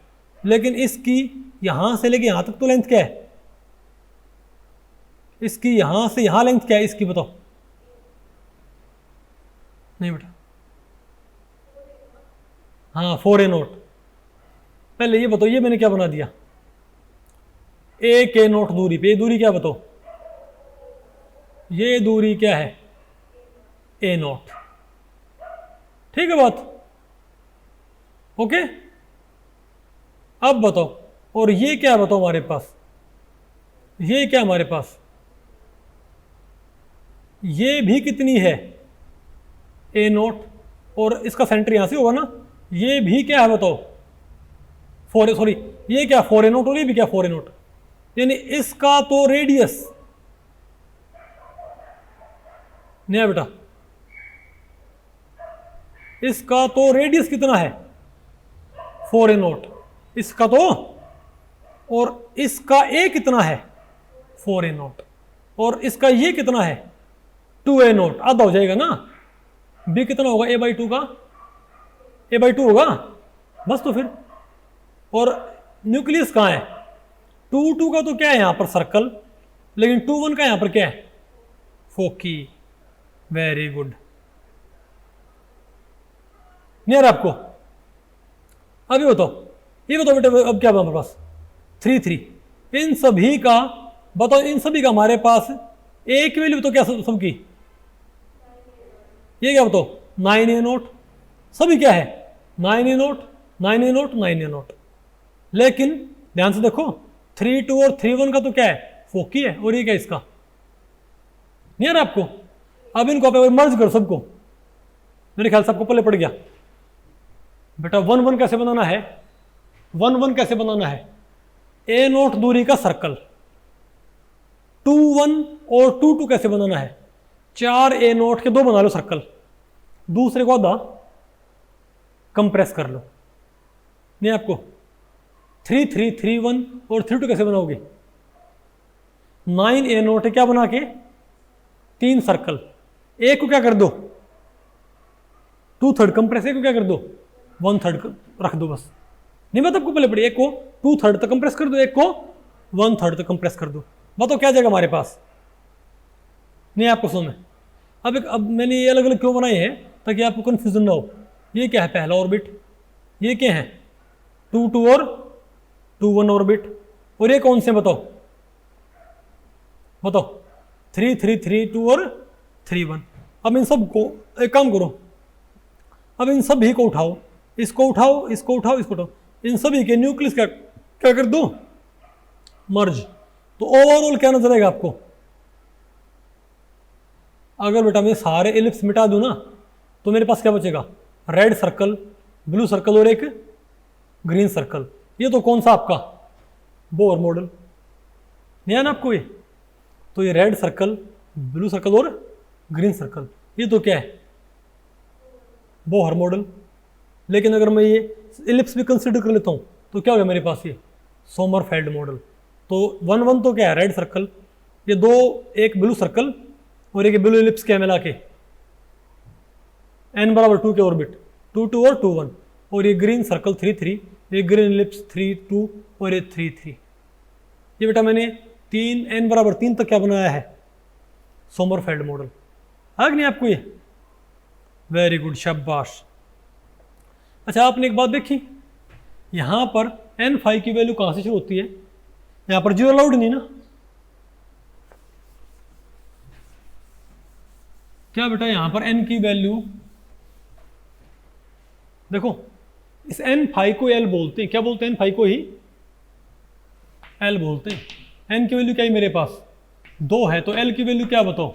[SPEAKER 1] लेकिन इसकी यहां से लेके यहां तक तो लेंथ क्या है, इसकी यहां से यहां लेंथ क्या है इसकी बताओ, नहीं बेटा, हाँ 4 ए नोट। पहले ये बताओ, ये मैंने क्या बना दिया, एक ए नोट दूरी पे, ये दूरी क्या बताओ, ये दूरी क्या है, ए नोट, ठीक है बात, ओके। अब बताओ, और ये क्या बताओ हमारे पास, ये क्या हमारे पास, ये भी कितनी है, ए नोट, और इसका सेंटर यहां से होगा ना, ये भी क्या है बताओ, 4 सॉरी ये क्या 4 ए नोट, और ये भी क्या 4 ए नोट। यानी इसका तो रेडियस नहीं है बेटा, इसका तो रेडियस कितना है, 4 ए नोट, इसका तो, और इसका ए कितना है, 4 ए नोट, और इसका ये कितना है, 2 ए नोट, आधा हो जाएगा ना। बी कितना होगा, ए बाई 2 का, ए बाई 2 होगा बस। तो फिर, और न्यूक्लियस कहाँ है, 2 2 का तो क्या है यहां पर सर्कल, लेकिन 2 1 का यहां पर क्या है, फोकी। वेरी गुड, नहीं यार आपको। अभी बताओ ये बताओ बेटा अब क्या हमारे पास 3 3, इन सभी का बताओ, इन सभी का हमारे पास एक वैल्यू तो क्या सबकी, ये क्या बताओ 9a0, सभी क्या है 9a0 9a0 9a0। लेकिन ध्यान से देखो 3 2 और 3 1 का तो क्या है फोकी है, और ये क्या इसका, नहीं आ रहा आपको। अब इनको आप मर्ज करो सबको, मेरे ख्याल से आपको पहले पड़ गया बेटा 1 1 कैसे बनाना है, 1 1 कैसे बनाना है, a0 दूरी का सर्कल, 2 1 और 2 2 कैसे बनाना है, 4a0 के 2 बना लो सर्कल, दूसरे को आधा कंप्रेस कर लो। नहीं आपको 3 3 3 1 और 3 2 कैसे बनाओगे, 9a0 क्या बना के 3 सर्कल, एक को क्या कर दो 2/3 कंप्रेस, एक को क्या कर दो 1/3 रख दो बस। नहीं मतलब आपको पहले पड़ी, एक को 2/3 तक कंप्रेस कर दो, एक को 1/3 तक कंप्रेस कर दो, बताओ क्या जाएगा हमारे पास। नहीं आपको समझ में। अब मैंने ये अलग अलग क्यों बनाए हैं ताकि आपको कंफ्यूजन ना हो। ये क्या है पहला ऑर्बिट, ये क्या है 2 2 और 2 1 ऑर्बिट, और ये कौन से बताओ बताओ 3 3 3 2 और 3 1। अब इन सब को एक काम करो, अब इन सभी को उठाओ, इसको उठाओ इसको उठाओ इसको उठाओ, इन सभी के न्यूक्लियस क्या क्या कर दो मर्ज, तो ओवरऑल क्या नजर आएगा आपको। अगर बेटा मैं सारे एलिप्स मिटा दूं ना तो मेरे पास क्या बचेगा, रेड सर्कल, ब्लू सर्कल और एक ग्रीन सर्कल। ये तो कौन सा आपका बोर मॉडल, नहीं है ना आपको ये, तो ये रेड सर्कल, ब्लू सर्कल और ग्रीन सर्कल, ये तो क्या है बोहर मॉडल। लेकिन अगर मैं ये एलिप्स भी कंसीडर कर लेता हूँ तो क्या हो गया मेरे पास ये सोमरफेल्ड मॉडल। तो 1 1 तो क्या है रेड सर्कल, ये दो एक ब्लू सर्कल और एक ब्लू एलिप्स क्या मिला के n बराबर 2 के ऑर्बिट 2 2 और 2 1, और ये ग्रीन सर्कल 3 3, ये ग्रीन एलिप्स 3 2 और ये 3 3। ये बेटा मैंने 3 n बराबर 3 तक क्या बनाया है सोमरफेल्ड मॉडल। आ नहीं आपको ये, वेरी गुड शाबाश। अच्छा आपने एक बात देखी, यहां पर n फाई की वैल्यू कहां से शुरू होती है, यहां पर जीरो अलाउड नहीं ना, क्या बेटा यहां पर n की वैल्यू देखो, इस n फाई को l बोलते हैं, क्या बोलते हैं n फाई को ही l बोलते हैं। n की वैल्यू क्या है मेरे पास 2 है, तो l की वैल्यू क्या बताओ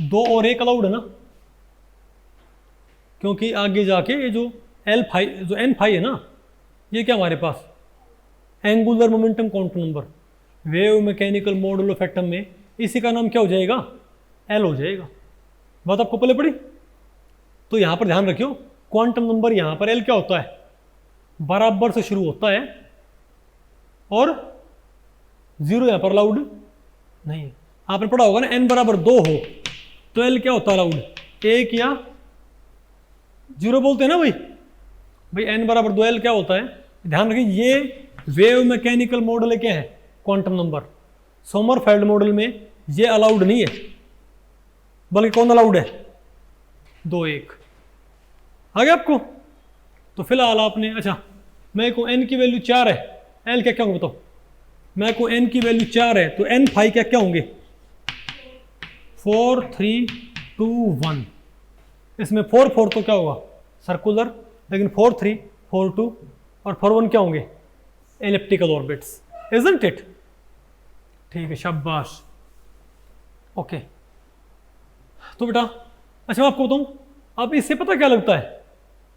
[SPEAKER 1] 2 और 1 अलाउड है ना, क्योंकि आगे जाके ये जो l फाई जो n फाई है ना, ये क्या हमारे पास angular momentum quantum number, wave mechanical model of atom में इसी का नाम क्या हो जाएगा l हो जाएगा। बात आपको पहले पड़ी, तो यहां पर ध्यान रखियो क्वांटम नंबर यहां पर l क्या होता है बराबर से शुरू होता है और 0 यहां पर अलाउड नहीं है। आपने पढ़ा होगा ना n बराबर 2 हो तो l क्या होता है अलाउड 1 या 0 बोलते हैं ना भाई n बराबर 2 l क्या होता है। ध्यान रखिए ये वेव मैकेनिकल मॉडल क्या है क्वांटम नंबर, सोमरफेल्ड मॉडल में ये अलाउड नहीं है, बल्कि कौन अलाउड है 2 1। आ गया आपको। तो फिलहाल आपने अच्छा मेरे को n की वैल्यू 4 है, l क्या क्या होंगे बताओ, मेरे को n की वैल्यू 4 है तो n फाई क्या क्या होंगे 4 3 2 1। इसमें 4 4 तो क्या होगा सर्कुलर, लेकिन 4 3 4 2 और 4 1 क्या होंगे एलिप्टिकल ऑर्बिट्स, इजंट इट। ठीक है शाबाश ओके। तो बेटा अच्छा मैं आपको बताऊं, अब इससे पता क्या लगता है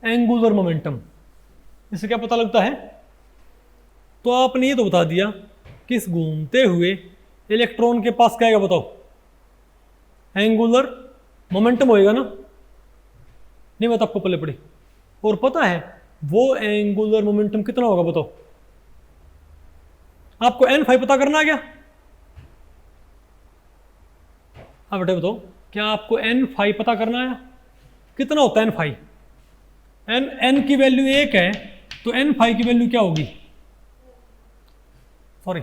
[SPEAKER 1] एंगुलर मोमेंटम, इससे क्या पता लगता है। तो आपने ये तो बता दिया कि इस घूमते हुए इलेक्ट्रॉन के पास क्या आएगा बताओ एंगुलर मोमेंटम होएगा ना, नहीं बात आपको पहले पड़ी। और पता है वो एंगुलर मोमेंटम कितना होगा बताओ, आपको n फाई पता करना आ गया। अब बेटे बताओ क्या आपको n फाई पता करना है, कितना होता है n फाई, n की वैल्यू 1 है तो n फाई की वैल्यू क्या होगी, सॉरी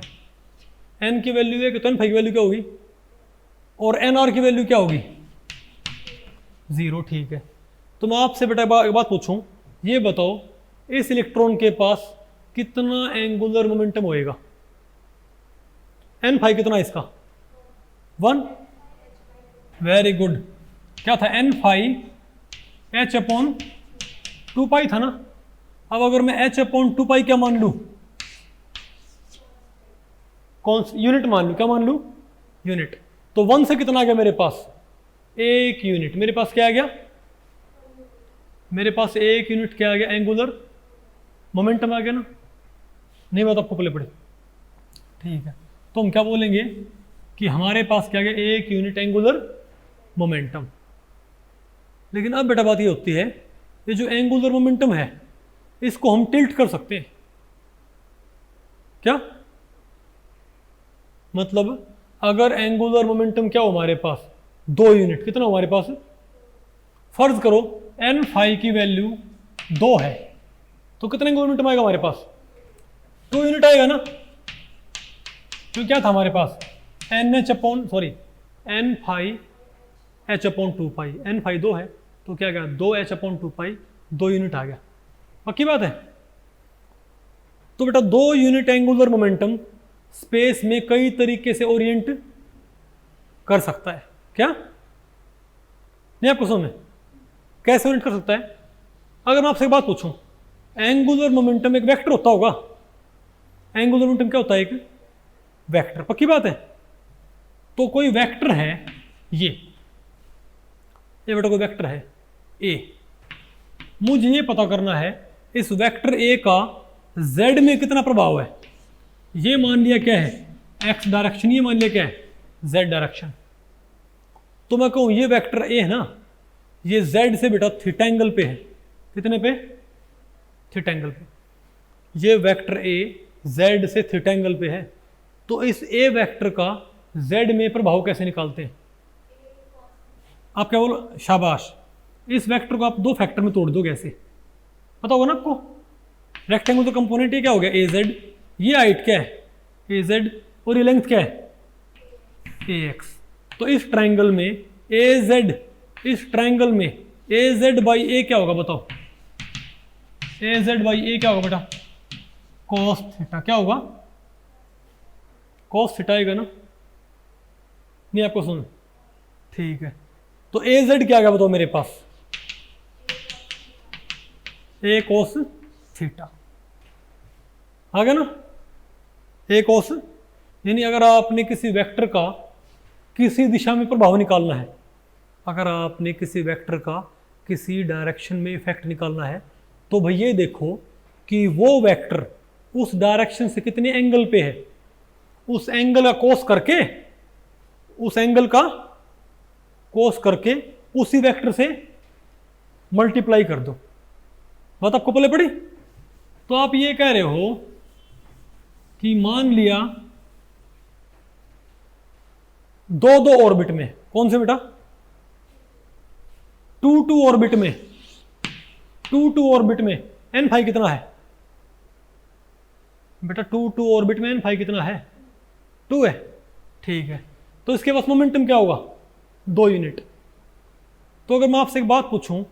[SPEAKER 1] n की वैल्यू 1 है तो n फाई की वैल्यू क्या होगी, और nr की वैल्यू क्या होगी 0। ठीक है तो मैं आपसे बेटा एक बात पूछूं, ये बताओ इस इलेक्ट्रॉन के पास कितना एंगुलर मोमेंटम होएगा? एन फाई कितना इसका? 1। Very good. क्या था? एन फाई एच अपॉन 2 पाई था ना। अब अगर मैं एच अपॉन 2 पाई क्या मान लूँ? कौन सी यूनिट मान लूँ? क्या मान लूँ? यूनिट। तो 1 से कितना आ गया मेरे पास? 1 यूनिट। मेरे पास क्या आ गया? मेरे पास 1 यूनिट क्या आ गया? एंगुलर मोमेंटम आ गया ना। नहीं बात आपको पहले पड़े, ठीक है। तो हम क्या बोलेंगे कि हमारे पास क्या आ गया? 1 यूनिट एंगुलर मोमेंटम। लेकिन अब बेटा बात ये होती है, ये जो एंगुलर मोमेंटम है इसको हम टिल्ट कर सकते हैं क्या? मतलब अगर एंगुलर मोमेंटम क्या हो हमारे पास? 2 यूनिट। कितना हमारे पास? फर्ज करो एन फाई की वैल्यू 2 है, तो कितना एंगुलर मोमेंटम आएगा हमारे पास? 2 यूनिट आएगा ना। तो क्या था हमारे पास? N H upon N phi H upon 2 pi. N phi 2 है तो क्या गया? 2 एच अपॉन 2 पाई, 2 यूनिट आ गया। पक्की बात है। तो बेटा 2 यूनिट एंगुलर मोमेंटम स्पेस में कई तरीके से ओरिएंट कर सकता है क्या? नहीं आपको समझ में? कैसे ओरिएंट कर सकता है? अगर मैं आपसे एक बात पूछूं, एंगुलर मोमेंटम एक वेक्टर होता होगा। एंगुलर मोमेंटम क्या होता है? एक वेक्टर। पक्की बात है। तो कोई वेक्टर है ये बेटा कोई वेक्टर है ए। मुझे ये पता करना है इस वेक्टर ए का जेड में कितना प्रभाव है। ये मान लिया क्या है? X direction. ये मान लिया क्या है? Z direction. तो मैं कहूं ये वेक्टर ए है ना, ये जेड से बेटा थीटा एंगल पे है। कितने पे? थीटा एंगल पे। ये वेक्टर ए जेड से थीटा एंगल पे है। तो इस ए वेक्टर का जेड में प्रभाव कैसे निकालते हैं? आप क्या बोलो? शाबाश। इस वेक्टर को आप 2 फैक्टर में तोड़ दोगे। ऐसे पता होगा ना आपको। रेक्टेंगल तो कंपोनेंट ये क्या हो गया? ए जेड। ये हाइट क्या है? ए जेड। और ये लेंथ क्या है? ए एक्स। तो इस ट्राइंगल में ए जेड, इस ट्राइंगल में ए जेड बाई ए क्या होगा बताओ? ए जेड बाई ए क्या होगा बेटा? Cos theta. क्या होगा? कॉस थीटा आएगा ना। नहीं आपको सुन, ठीक है। तो ए जेड क्या आ गया बताओ मेरे पास? ए कॉस थीटा आ गया ना। ए कॉस, यानी अगर आपने किसी वेक्टर का किसी दिशा में प्रभाव निकालना है, अगर आपने किसी वेक्टर का किसी डायरेक्शन में इफेक्ट निकालना है, तो भैया देखो कि वो वेक्टर उस डायरेक्शन से कितने एंगल पे है। उस एंगल का कोस करके, उस एंगल का कोस करके उसी वेक्टर से मल्टीप्लाई कर दो। बात आपको पहले पड़ी। तो आप ये कह रहे हो कि मान लिया 2 ऑर्बिट में, कौन से बेटा? 2 ऑर्बिट में, 2 ऑर्बिट में एन फाई कितना है बेटा? 2 ऑर्बिट में एन फाई कितना है? 2 है, ठीक है। तो इसके पास मोमेंटम क्या होगा? 2 यूनिट। तो अगर मैं आपसे एक बात पूछूं,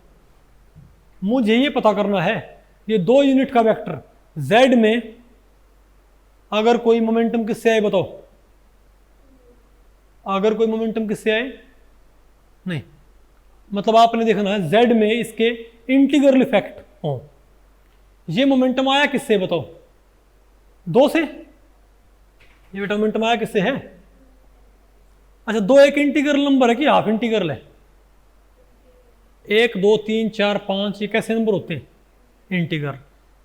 [SPEAKER 1] मुझे ये पता करना है ये 2 यूनिट का वेक्टर z में अगर कोई मोमेंटम किससे आए बताओ? अगर कोई मोमेंटम किससे आए? नहीं, मतलब आपने देखना है z में इसके इंटीग्रल इफेक्ट हो। ये मोमेंटम आया किससे बताओ? 2 से। ये बेटा मोमेंटम आया किससे है? अच्छा, 2 एक इंटीग्रल नंबर है कि हाफ इंटीग्रल है? 1 2 3 4 5 ये कैसे नंबर होते हैं? इंटीग्रल।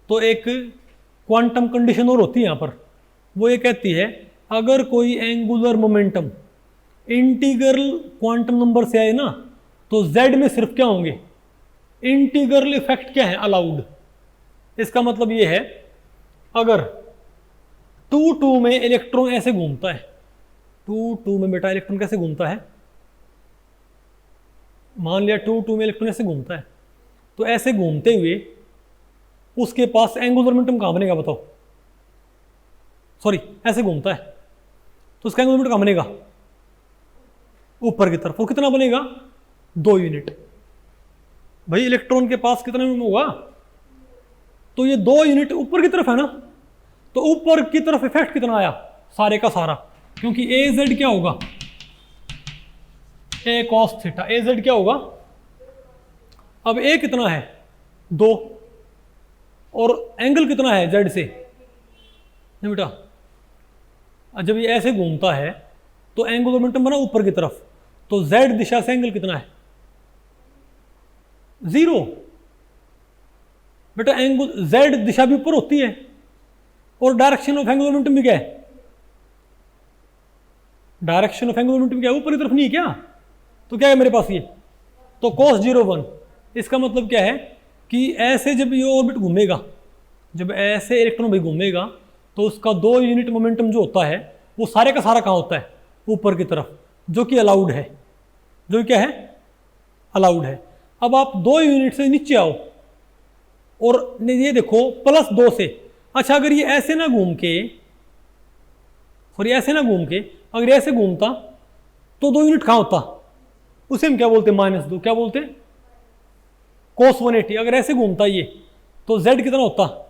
[SPEAKER 1] तो एक क्वांटम कंडीशन और होती है यहां पर, वो ये कहती है अगर कोई angular momentum integral quantum number से आए ना, तो z में सिर्फ क्या होंगे? इंटीग्रल इफेक्ट क्या है? अलाउड। इसका मतलब ये है अगर 2 में इलेक्ट्रॉन ऐसे घूमता है, 2 में बेटा इलेक्ट्रॉन कैसे घूमता है? मान लिया 2 में इलेक्ट्रॉन ऐसे घूमता है, तो ऐसे घूमते हुए उसके पास एंगुलर मोमेंटम कहां बनेगा बताओ? ऐसे घूमता है तो उसका एंगुलर मोमेंटम कहां बनेगा? ऊपर की तरफ। और कितना बनेगा? 2 यूनिट। भाई इलेक्ट्रॉन के पास कितना होगा? तो ये 2 यूनिट ऊपर की तरफ है ना। तो ऊपर की तरफ इफेक्ट कितना आया, सारे का सारा, क्योंकि ए जेड क्या होगा, ए कॉस थीटा, ए जेड क्या होगा, अब ए कितना है 2 और एंगल कितना है जेड से, नहीं बेटा, जब ये ऐसे घूमता है तो एंगुलर मोमेंटम बना ऊपर की तरफ, तो जेड दिशा से एंगल कितना है 0 बेटा, एंगल जेड दिशा भी ऊपर होती है और डायरेक्शन ऑफ एंगुलर मोमेंटम भी क्या है, डायरेक्शन ऑफ एंगुलर मोमेंटम क्या है, ऊपर की तरफ नहीं है क्या, तो क्या है मेरे पास ये, तो cos 0 1, इसका मतलब क्या है कि ऐसे जब ये ऑर्बिट घूमेगा, जब ऐसे इलेक्ट्रॉन भी घूमेगा तो उसका 2 यूनिट मोमेंटम जो होता है वो सारे का सारा कहाँ होता है, ऊपर की तरफ, जो कि अलाउड है, जो क्या है अलाउड है। अब आप 2 यूनिट से नीचे आओ और ये देखो +2 से, अच्छा अगर ये ऐसे ना घूम के, सॉरी ऐसे ना घूम के, अगर ऐसे घूमता तो 2 यूनिट कहाँ होता, उसे हम क्या बोलते हैं -2, क्या बोलते हैं cos 180। अगर ऐसे घूमता ये तो z कितना होता,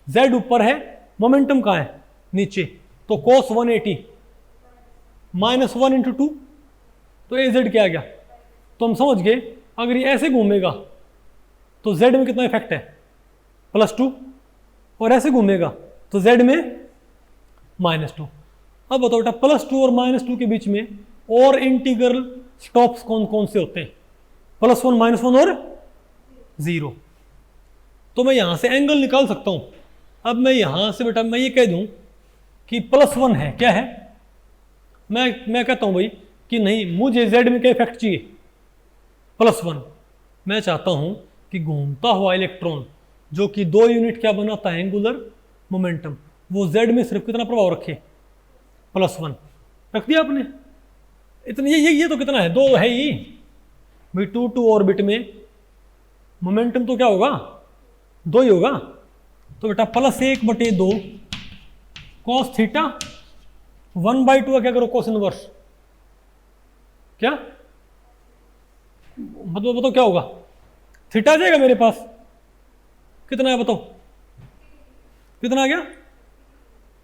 [SPEAKER 1] z ऊपर है, मोमेंटम कहाँ है नीचे, तो cos 180 -1 × 2, तो az क्या आ गया, तो हम समझ गए अगर ये ऐसे घूमेगा तो z में कितना इफेक्ट है +2 और ऐसे घूमेगा तो z में -2। अब बताओ बेटा +2 और -2 के बीच में और इंटीग्रल स्टॉप्स कौन कौन से होते हैं, +1 -1 और 0। तो मैं यहां से एंगल निकाल सकता हूं। अब मैं यहां से बेटा मैं ये कह दूं कि +1 है, क्या है, मैं कहता हूं भाई कि नहीं मुझे z में क्या इफेक्ट चाहिए +1, मैं चाहता हूं कि घूमता हुआ इलेक्ट्रॉन जो कि 2 यूनिट क्या बनाता है एंगुलर मोमेंटम, वो z में सिर्फ कितना प्रभाव रखे +1, रख दिया आपने, इतने ये तो कितना है 2 है ही भाई, 2 ऑर्बिट में मोमेंटम तो क्या होगा 2 ही होगा, तो बेटा +1/2 cos थीटा 1/2 क्या करो cos इनवर्स, क्या बताओ क्या होगा, थीटा आ जाएगा मेरे पास, कितना है बताओ, कितना आ गया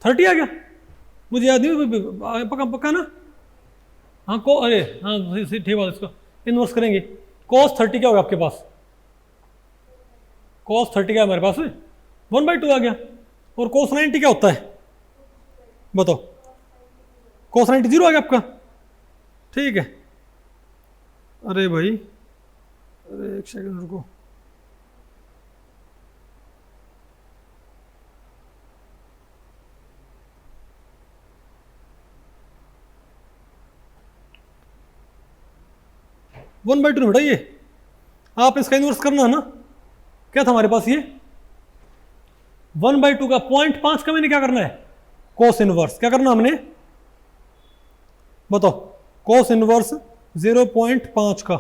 [SPEAKER 1] 30 आ गया, मुझे याद नहीं पक्का पक्का ना, हाँ को अरे हाँ ठीक बात, इसको इनवर्स करेंगे, cos 30 क्या होगा आपके पास, cos 30 क्या है हमारे पास 1/2 आ गया, और cos 90 क्या होता है बताओ, cos 90 0 आ गया आपका, ठीक है। अरे भाई अरे एक सेकंड रुको, वन बाई टू बेटा, ये आप इसका इन्वर्स करना है ना, क्या था हमारे पास ये 1/2 का 0.5 का मैंने क्या करना है कोस इनवर्स, क्या करना हमने बताओ, कोस इनवर्स 0.5 का,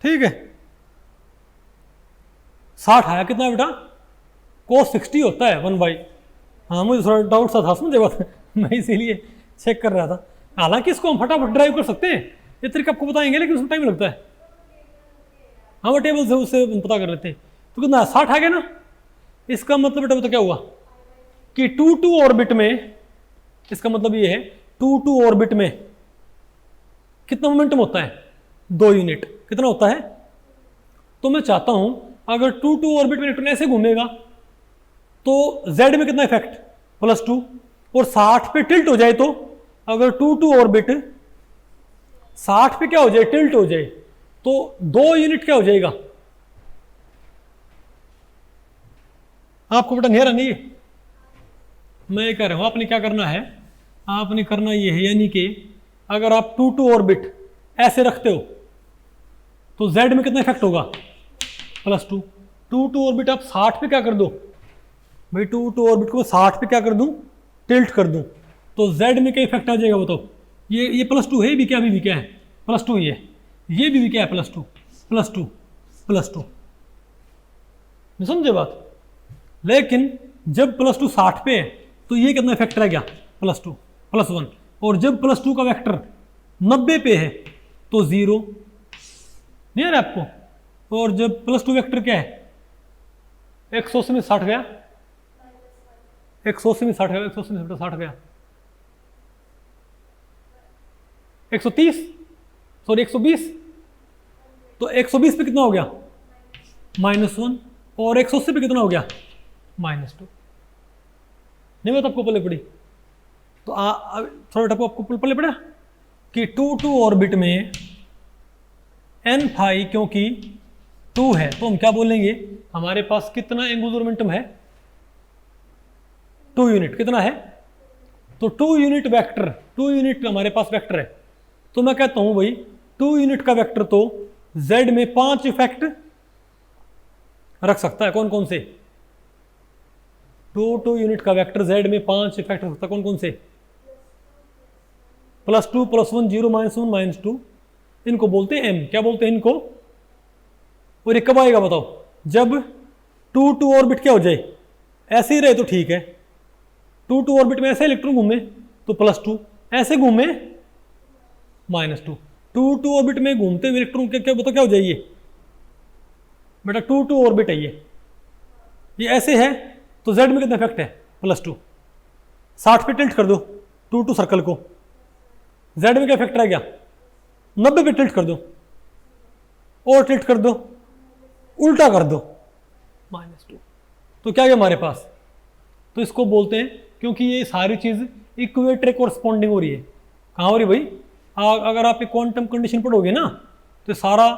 [SPEAKER 1] ठीक है 60 आया, कितना बेटा कोस 60 होता है 1/, हाँ मुझे थोड़ा डाउट सा था समझे बात मैं इसीलिए चेक कर रहा था, हालांकि इसको हम फटाफट ड्राइव कर सकते हैं, ये तरीका आपको बताएंगे लेकिन उसमें टाइम लगता है, हाँ वो टेबल से उससे पता कर लेते हैं, तो कितना 60 आ गया ना, इसका मतलब बेटा तो क्या हुआ कि 2 ऑर्बिट में, इसका मतलब ये है 2 ऑर्बिट में कितना मोमेंटम होता है 2 यूनिट, कितना होता है, तो मैं चाहता हूं अगर 2 ऑर्बिट में इलेक्ट्रॉन ऐसे घूमेगा तो z में कितना इफेक्ट +2, और 60 पे टिल्ट हो जाए, तो अगर 2 ऑर्बिट 60 पे क्या हो जाए टिल्ट हो जाए तो 2 यूनिट क्या हो जाएगा, आपको बेटा नहीं नहीं, मैं ये कह रहा हूं आपने क्या करना है, आपने करना ये है, यानी कि अगर आप 2 ऑर्बिट ऐसे रखते हो तो z में कितना इफेक्ट होगा +2, 2 ऑर्बिट आप 60 पे क्या कर दो भाई, 2 ऑर्बिट को 60 पे क्या कर दूं टिल्ट कर दूं, तो z में क्या इफेक्ट आ जाएगा बताओ, ये +2 है भी क्या, अभी भी क्या है +2 ही है, ये भी क्या है +2 समझे बात, लेकिन जब +2 60 पे है तो ये कितना इफेक्ट रह गया +2 +1, और जब +2 का वेक्टर 90 पे है तो 0 नहीं आ रहा आपको, और जब +2 वेक्टर क्या है 180 में 60 गया 180 में 60 गया, 180 में 60 गया, 130, सॉरी 120, तो 120 पे कितना हो गया -1, और 180 पे कितना हो गया -2। नहीं बात आपको पल्ले पड़ी? तो थोड़ा टपो आपको पल्ले पड़ा कि 2 ऑर्बिट में n फाई क्योंकि 2 है तो हम क्या बोलेंगे, हमारे पास कितना एंगुलर मोमेंटम है 2 यूनिट। कितना है? तो 2 यूनिट वेक्टर, 2 यूनिट हमारे पास वेक्टर है। तो मैं कहता हूं भाई 2 यूनिट का वेक्टर तो z में 5 इफेक्ट रख सकता है। कौन कौन से? 2 यूनिट का वेक्टर z में 5 इफेक्ट रख सकता है। कौन कौन से? +2, +1, 0, -1, -2, इनको बोलते हैं m। क्या बोलते हैं इनको? और ये कब आएगा बताओ? जब 2 ऑर्बिट क्या हो जाए, ऐसे ही रहे तो ठीक है। 2 ऑर्बिट में ऐसे इलेक्ट्रॉन घूमे तो +2, ऐसे घूमे -2। 2 ऑर्बिट में घूमते हुए इलेक्ट्रॉन क्या बताओ क्या हो जाइए बेटा? 2 ऑर्बिट है ये ऐसे है तो z में कितना इफेक्ट है +2। 60 पे टिल्ट कर दो 2 सर्कल को, z में क्या इफेक्ट रह गया? 90 पे टिल्ट कर दो, और टिल्ट कर दो, उल्टा कर दो -2। तो क्या है हमारे पास? तो इसको बोलते हैं, क्योंकि ये सारी चीज इक्वेटर कोरस्पॉन्डिंग हो रही है। कहाँ हो रही भाई? अगर आप एक क्वांटम कंडीशन पढ़ोगे ना तो सारा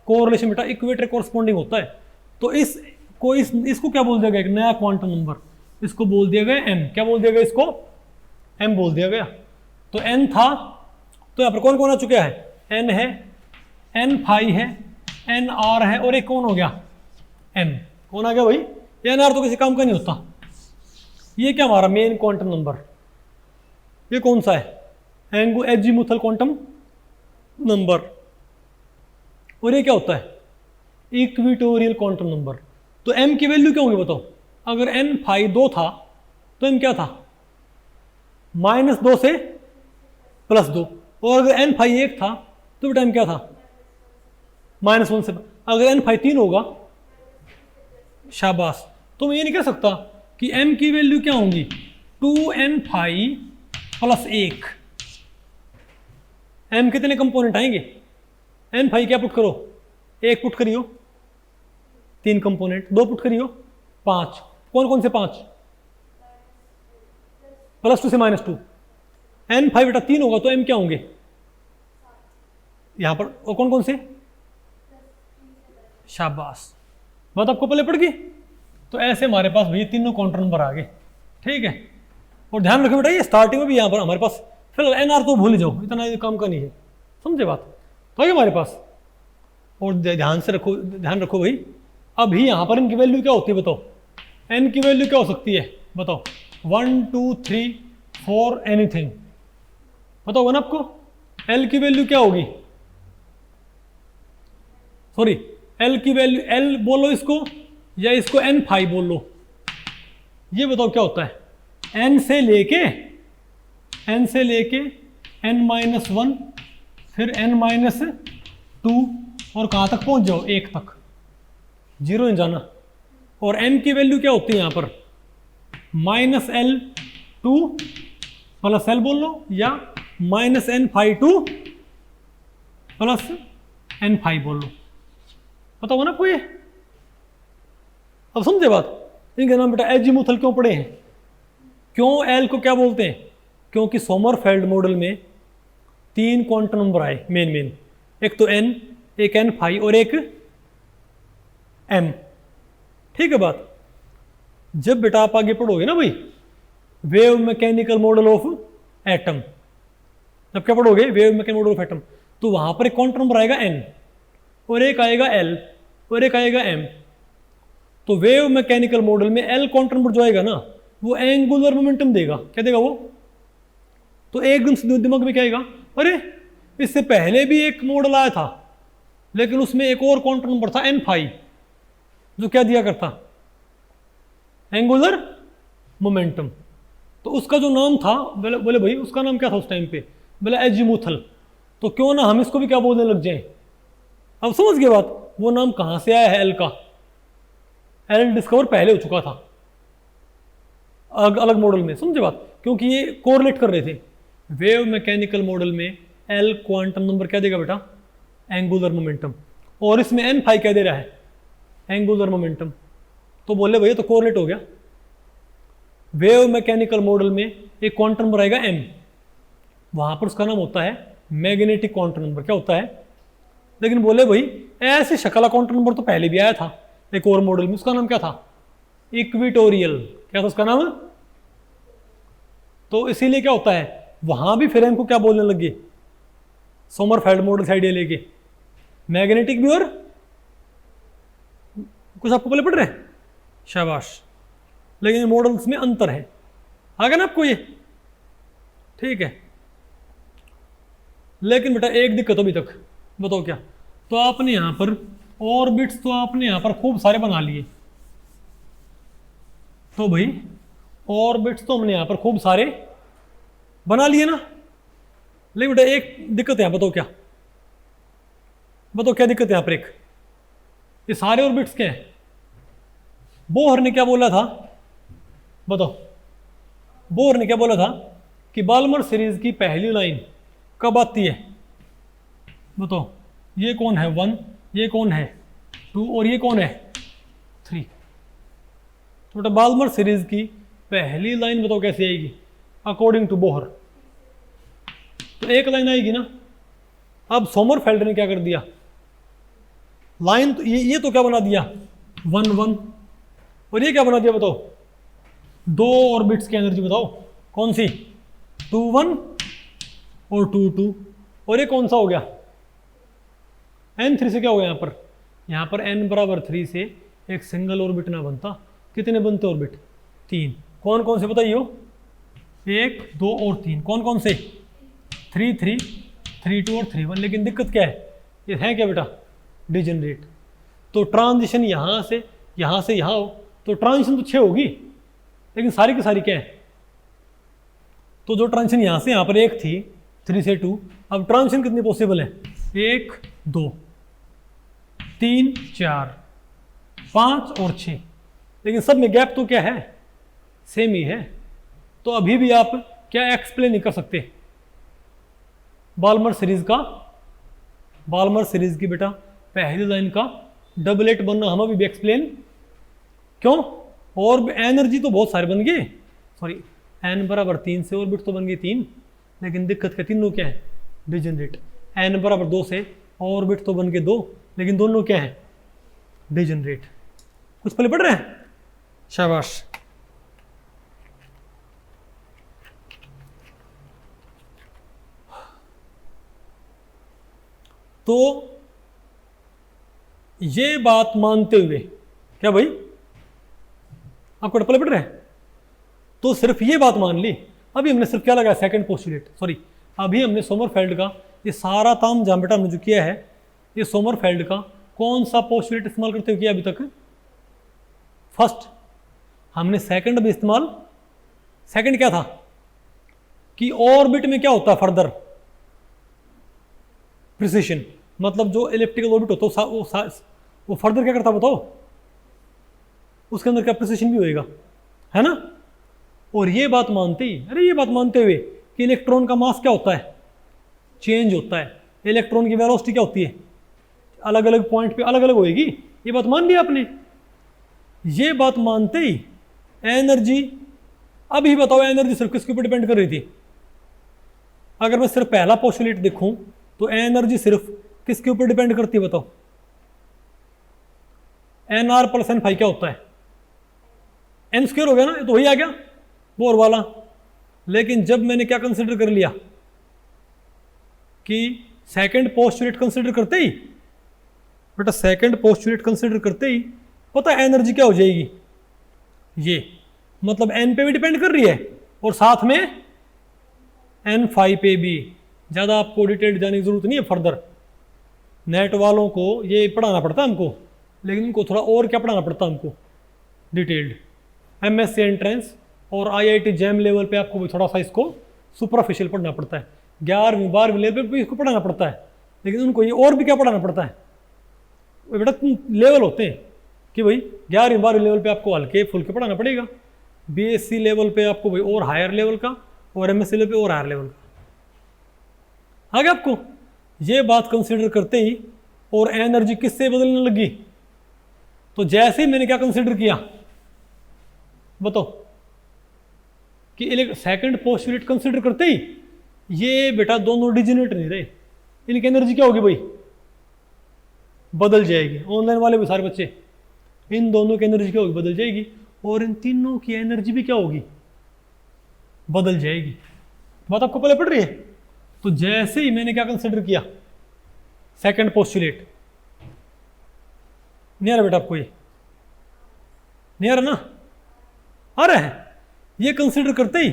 [SPEAKER 1] कोरिलेशन बेटा इक्वेटर कोरस्पॉन्डिंग होता है। तो इसको क्या बोल दिया गया? एक नया क्वांटम नंबर, इसको बोल दिया गया m। क्या बोल दिया गया इसको? m बोल दिया गया। तो n था, तो यहाँ पर कौन कौन आ चुका है? n है, n फाई है, n r है, और एक कौन हो गया? m। कौन आ गया भाई? n r तो किसी काम का नहीं होता। ये क्या हमारा मेन क्वांटम नंबर, ये कौन सा है? Azimuthal quantum number. और ये क्या होता है? Equatorial quantum number. तो m की वैल्यू क्या होगी बताओ? अगर n फाई 2 था तो m क्या था? -2 से +2। और अगर n फाई 1 था तो बेटा m क्या था? -1 से। अगर n फाई 3 होगा, शाबाश। तो मैं ये नहीं कह सकता कि m की वैल्यू क्या होंगी? 2n phi +1। m कितने कंपोनेंट आएंगे? n फाई क्या पुट करो? 1 पुट करियो, 3 कंपोनेंट, 2 पुट करियो, 5। कौन कौन से 5? +2 से -2। n फाई बेटा 3 होगा तो m क्या होंगे यहां पर? और कौन कौन से? शाबाश, बात आपको पहले पड़ गई। तो ऐसे हमारे पास भैया तीनों क्वांटम नंबर आ गए, ठीक है। और ध्यान रखो बेटा ये स्टार्टिंग में भी यहाँ पर हमारे पास फिलहाल एनआर तो भूल ही जाओ, इतना काम का नहीं है, समझे बात? तो आइए हमारे पास, और ध्यान से रखो, ध्यान रखो भाई। अभी यहाँ पर इनकी वैल्यू क्या होती है बताओ? एन की वैल्यू क्या हो सकती है बताओ? 1 2 3 4 एनीथिंग, पता होगा ना आपको? एल की वैल्यू क्या होगी? सॉरी, एल की वैल्यू, एल बोलो इसको या इसको एन फाई बोल लो, ये बताओ क्या होता है? एन से लेके n-1, फिर n-2, और कहाँ तक पहुँच जाओ? 1 तक, 0 नहीं जाना। और n की वैल्यू क्या होती है यहाँ पर? -L2 प्लस L बोल लो, या -n-2 प्लस n-5 बोल लो, पता होगा ना आपको ये? अब समझे बात? इनके नाम बेटा एजीमुथल क्यों पड़े हैं? क्यों एल को क्या बोलते हैं? क्योंकि सोमरफेल्ड मॉडल में 3 क्वांटम नंबर आए मेन, एक तो n, एक n फाई और एक m, ठीक है बात? जब बेटा आप आगे पढ़ोगे ना भाई wave mechanical model of atom, जब क्या पढ़ोगे? Wave mechanical model of atom, तो वहां पर एक क्वांटम नंबर आएगा n, और एक आएगा l, और एक आएगा m। तो वेव मैकेनिकल मॉडल में l क्वांटम नंबर जो आएगा ना वो एंगुलर मोमेंटम देगा। क्या देगा वो? तो एकदम दिमाग में क्या आएगा? अरे इससे पहले भी एक मॉडल आया था लेकिन उसमें एक और क्वांटम नंबर था n फाई, जो क्या दिया करता? Angular momentum. तो उसका जो नाम था, बोले भाई उसका नाम क्या था उस टाइम पे? बोले एजीमुथल। तो क्यों ना हम इसको भी क्या बोलने लग जाए? अब समझ गए बात? वो नाम कहां से आया है एल का? एल डिस्कवर पहले हो चुका था। अलग अलग मॉडल में, समझे बात, क्योंकि ये कोरिलेट कर रहे थे। वेव मैकेनिकल मॉडल में एल क्वांटम नंबर क्या देगा बेटा, एंगुलर मोमेंटम, और इसमें एन फाई क्या दे रहा है, एंगुलर मोमेंटम। तो बोले भैया तो कोरिलेट हो गया। वेव मैकेनिकल मॉडल में एक क्वांटम नंबर आएगा एम, वहां पर उसका नाम होता है मैग्नेटिक क्वांटम नंबर, क्या होता है। लेकिन बोले भाई ऐसे शक्ल क्वांटम नंबर तो पहले भी आया था एक और मॉडल में, उसका नाम क्या था, इक्विटोरियल, क्या था उसका नाम। तो इसीलिए क्या होता है, वहां भी फिर इनको क्या बोलने लगे, सोमरफेल्ड मॉडल से आइडिया लेके, मैग्नेटिक भी, और कुछ आपको पहले पढ़ रहे हैं, शाबाश। लेकिन मॉडल्स में अंतर है, आ गया ना आपको ये, ठीक है। लेकिन बेटा एक दिक्कत अभी तक, बताओ क्या, तो आपने यहां पर ऑर्बिट्स तो आपने यहां पर खूब सारे बना लिए, तो भाई ऑर्बिट्स तो हमने यहां पर खूब सारे बना लिए ना। लेकिन बेटा एक दिक्कत है, बताओ क्या, बताओ क्या दिक्कत है यहां पर एक, ये सारे ऑर्बिट्स क्या है। बोहर ने क्या बोला था, बताओ, बोहर ने क्या बोला था कि बाल्मर सीरीज की पहली लाइन कब आती है, बताओ। ये कौन है 1, ये कौन है 2, और ये कौन है 3। तो बेटा बाल्मर सीरीज की पहली लाइन बताओ कैसे आएगी अकॉर्डिंग टू बोहर, तो एक लाइन आएगी ना। अब सोमरफेल्ड ने क्या कर दिया, लाइन तो ये तो क्या बना दिया 1 1, और ये क्या बना दिया बताओ, दो ऑर्बिट्स की एनर्जी बताओ कौन सी, 2 1 और 2 2, और ये कौन सा हो गया n3 से क्या हो गया यहाँ पर n बराबर 3 से एक सिंगल ऑर्बिट ना बनता, कितने बनते ऑर्बिट, 3। कौन कौन से बताइए, 1 2 और 3, कौन कौन से, 3 3 3 2 और 3 1। लेकिन दिक्कत क्या है, ये है क्या बेटा, डिजनरेट। तो ट्रांजिशन यहाँ से यहाँ हो, तो ट्रांजिशन तो 6 होगी, लेकिन सारी की सारी क्या है, तो जो ट्रांजिशन यहाँ से यहाँ पर एक थी 3 से 2, अब ट्रांजिशन कितनी पॉसिबल है, 1 2 3 4 5 और 6, लेकिन सब में गैप तो क्या है, सेम ही है। तो अभी भी आप क्या एक्सप्लेन नहीं कर सकते बाल्मर सीरीज की बेटा पहली लाइन का डबलेट बनना, हम अभी भी एक्सप्लेन क्यों, और एनर्जी तो बहुत सारे बन गए, सॉरी n बराबर 3 से ऑर्बिट तो बन गए 3, लेकिन दिक्कत क्या, तीनों क्या है डिजनरेट। n बराबर 2 से ऑर्बिट तो बन गए 2, लेकिन दोनों क्या है डिजनरेट। कुछ पहले पढ़ रहे हैं, शाबाश। तो ये बात मानते हुए, क्या भाई आपको पहले पढ़ रहे हैं, तो सिर्फ ये बात मान ली, अभी हमने सिर्फ क्या लगाया सेकंड पोस्टुलेट, सॉरी अभी हमने सोमरफेल्ड का ये सारा ताम जाम बेटा हमने जो किया है, ये सोमरफेल्ड का कौन सा पोस्टुलेट इस्तेमाल करते हुए किया अभी तक, फर्स्ट। हमने सेकंड भी इस्तेमाल, सेकंड क्या था कि ऑर्बिट में क्या होता है फर्दर प्रिसिशन, मतलब जो इलिप्टिकल ऑर्बिट होता है वो फर्दर क्या करता बताओ, उसके अंदर क्या प्रिसिशन भी होएगा, है ना। और ये बात मानते ही, अरे ये बात मानते हुए कि इलेक्ट्रॉन का मास क्या होता है, चेंज होता है, इलेक्ट्रॉन की वेलोसिटी क्या होती है, अलग अलग पॉइंट पे अलग अलग होएगी, ये बात मान लिया आपने। ये बात मानते ही एनर्जी, अभी बताओ एनर्जी सिर्फ किसके ऊपर डिपेंड कर रही थी, अगर मैं सिर्फ पहला पोस्टुलेट देखूं तो एनर्जी सिर्फ किसके ऊपर डिपेंड करती है बताओ, nr प्लस n फाई क्या होता है, n स्क्वायर हो गया ना, तो वही आ गया बोर वाला। लेकिन जब मैंने क्या कंसिडर कर लिया कि सेकंड पोस्टुलेट कंसिडर करते ही बेटा, सेकंड पोस्टुलेट कंसिडर करते ही पता है एनर्जी क्या हो जाएगी, ये मतलब n पे भी डिपेंड कर रही है और साथ में n फाई पे भी। ज़्यादा आपको डिटेल्ड जाने की जरूरत नहीं है, फर्दर नेट वालों को ये पढ़ाना पड़ता है हमको, लेकिन इनको थोड़ा और क्या पढ़ाना पड़ता है हमको डिटेल्ड, MSc एंट्रेंस और IIT जैम लेवल पे आपको भी थोड़ा सा इसको सुपरफिशियल पढ़ना पड़ता है, 11वीं 12वीं लेवल पे भी इसको पढ़ाना पड़ता है, लेकिन उनको ये और भी क्या पढ़ाना पड़ता है, बेटा लेवल होते हैं कि भाई 11वीं 12वीं लेवल पे आपको हल्के फुल्के पढ़ाना पड़ेगा, बीएससी लेवल पे आपको भाई और हायर लेवल का, और एमएससी लेवल पे और हायर लेवल का। आगे आपको ये बात कंसिडर करते ही और एनर्जी किससे बदलने लगी, तो जैसे ही मैंने क्या कंसिडर किया बताओ कि सेकंड पोस्टुलेट कंसिडर करते ही ये बेटा दोनों डिजिनेट नहीं रहे, इनकी एनर्जी क्या होगी भाई, बदल जाएगी। ऑनलाइन वाले भी सारे बच्चे, इन दोनों की एनर्जी क्या होगी, बदल जाएगी, और इन तीनों की एनर्जी भी क्या होगी, बदल जाएगी। बात आपको पहले पड़ रही है। तो जैसे ही मैंने क्या कंसिडर किया, सेकंड पोस्टुलेट, नहीं आ रहा बेटा आपको, ये नहीं आ रहा ना, आ रहा है। ये कंसिडर करते ही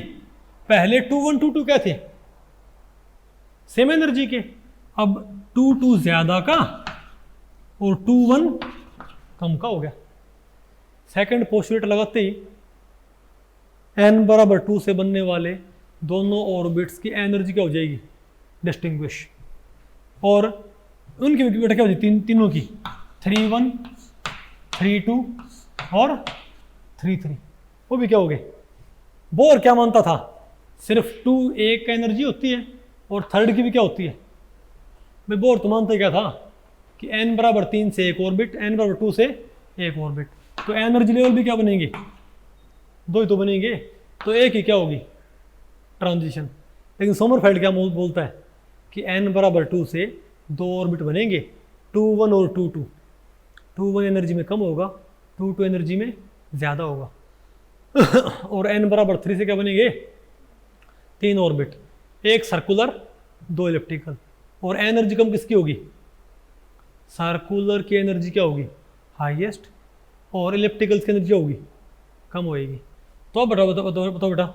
[SPEAKER 1] पहले 2 1 2 2 क्या थे, सेम एनर्जी के, अब 2 2 ज्यादा का और 2 1 कम का हो गया। सेकंड पोस्टुलेट लगाते ही n बराबर 2 से बनने वाले दोनों ऑर्बिट्स की एनर्जी क्या हो जाएगी, डिस्टिंग्विश, और उनकी बेटा क्या हो जाएगी, तीनों की 3 1 3 2 और 3 3, वो भी क्या हो गए। बोर क्या मानता था, सिर्फ 2 एक का एनर्जी होती है और थर्ड की भी क्या होती है भाई। बोर तो मानते क्या था कि n बराबर 3 से एक ऑर्बिट, n बराबर 2 से एक ऑर्बिट, तो एनर्जी लेवल भी क्या बनेंगे, 2 ही तो बनेंगे, तो एक ही क्या होगी, ट्रांजिशन। लेकिन सोमरफेल्ड क्या बोलता है कि n बराबर 2 से 2 ऑर्बिट बनेंगे, 2 1 और 2 2, 2 1 एनर्जी में कम होगा, 2 2 एनर्जी में ज़्यादा होगा और n बराबर 3 से क्या बनेंगे, 3 ऑर्बिट, एक सर्कुलर 2 इलेप्टिकल, और एनर्जी कम किसकी होगी, सर्कुलर की एनर्जी क्या होगी, हाईएस्ट, और इलेप्टिकल्स की एनर्जी होगी, कम होएगी। तो अब बताओ बेटा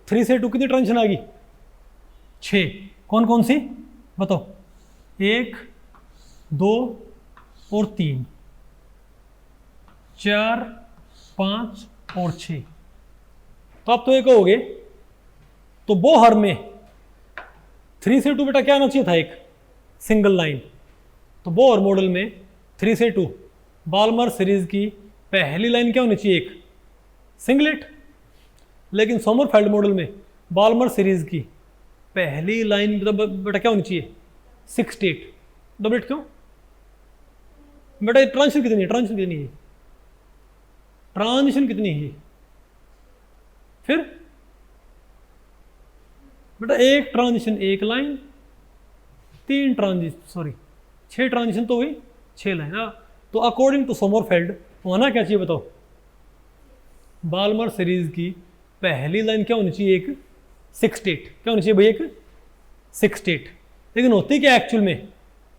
[SPEAKER 1] 3 से 2 कितनी ट्रांजिशन आ गई, 6, कौन कौन सी बताओ, 1 2 और 3, 4 5 और 6। तो आप तो ये कहोगे तो बोहर में 3 से 2 बेटा क्या आना चाहिए था, एक सिंगल लाइन। तो बोहर मॉडल में 3 से 2 बाल्मर सीरीज की पहली लाइन क्या होनी चाहिए, एक सिंगलेट। लेकिन सोमरफेल्ड मॉडल में बाल्मर सीरीज की पहली लाइन बेटा क्या होनी चाहिए, 6 डबलेट। क्यों बेटा, ट्रांजिशन कितनी है, ट्रांजिशन कितनी है, ट्रांजिशन कितनी है, फिर बेटा एक ट्रांजिशन एक लाइन, 3 ट्रांजिशन, सॉरी 6 ट्रांजिशन तो हुई 6 लाइन। तो अकॉर्डिंग टू सोमरफेल्ड होना क्या चाहिए बताओ, बाल्मर सीरीज की पहली लाइन क्या होनी चाहिए, एक 6 क्या होनी चाहिए भाई, एक 6। लेकिन होती क्या एक्चुअल में,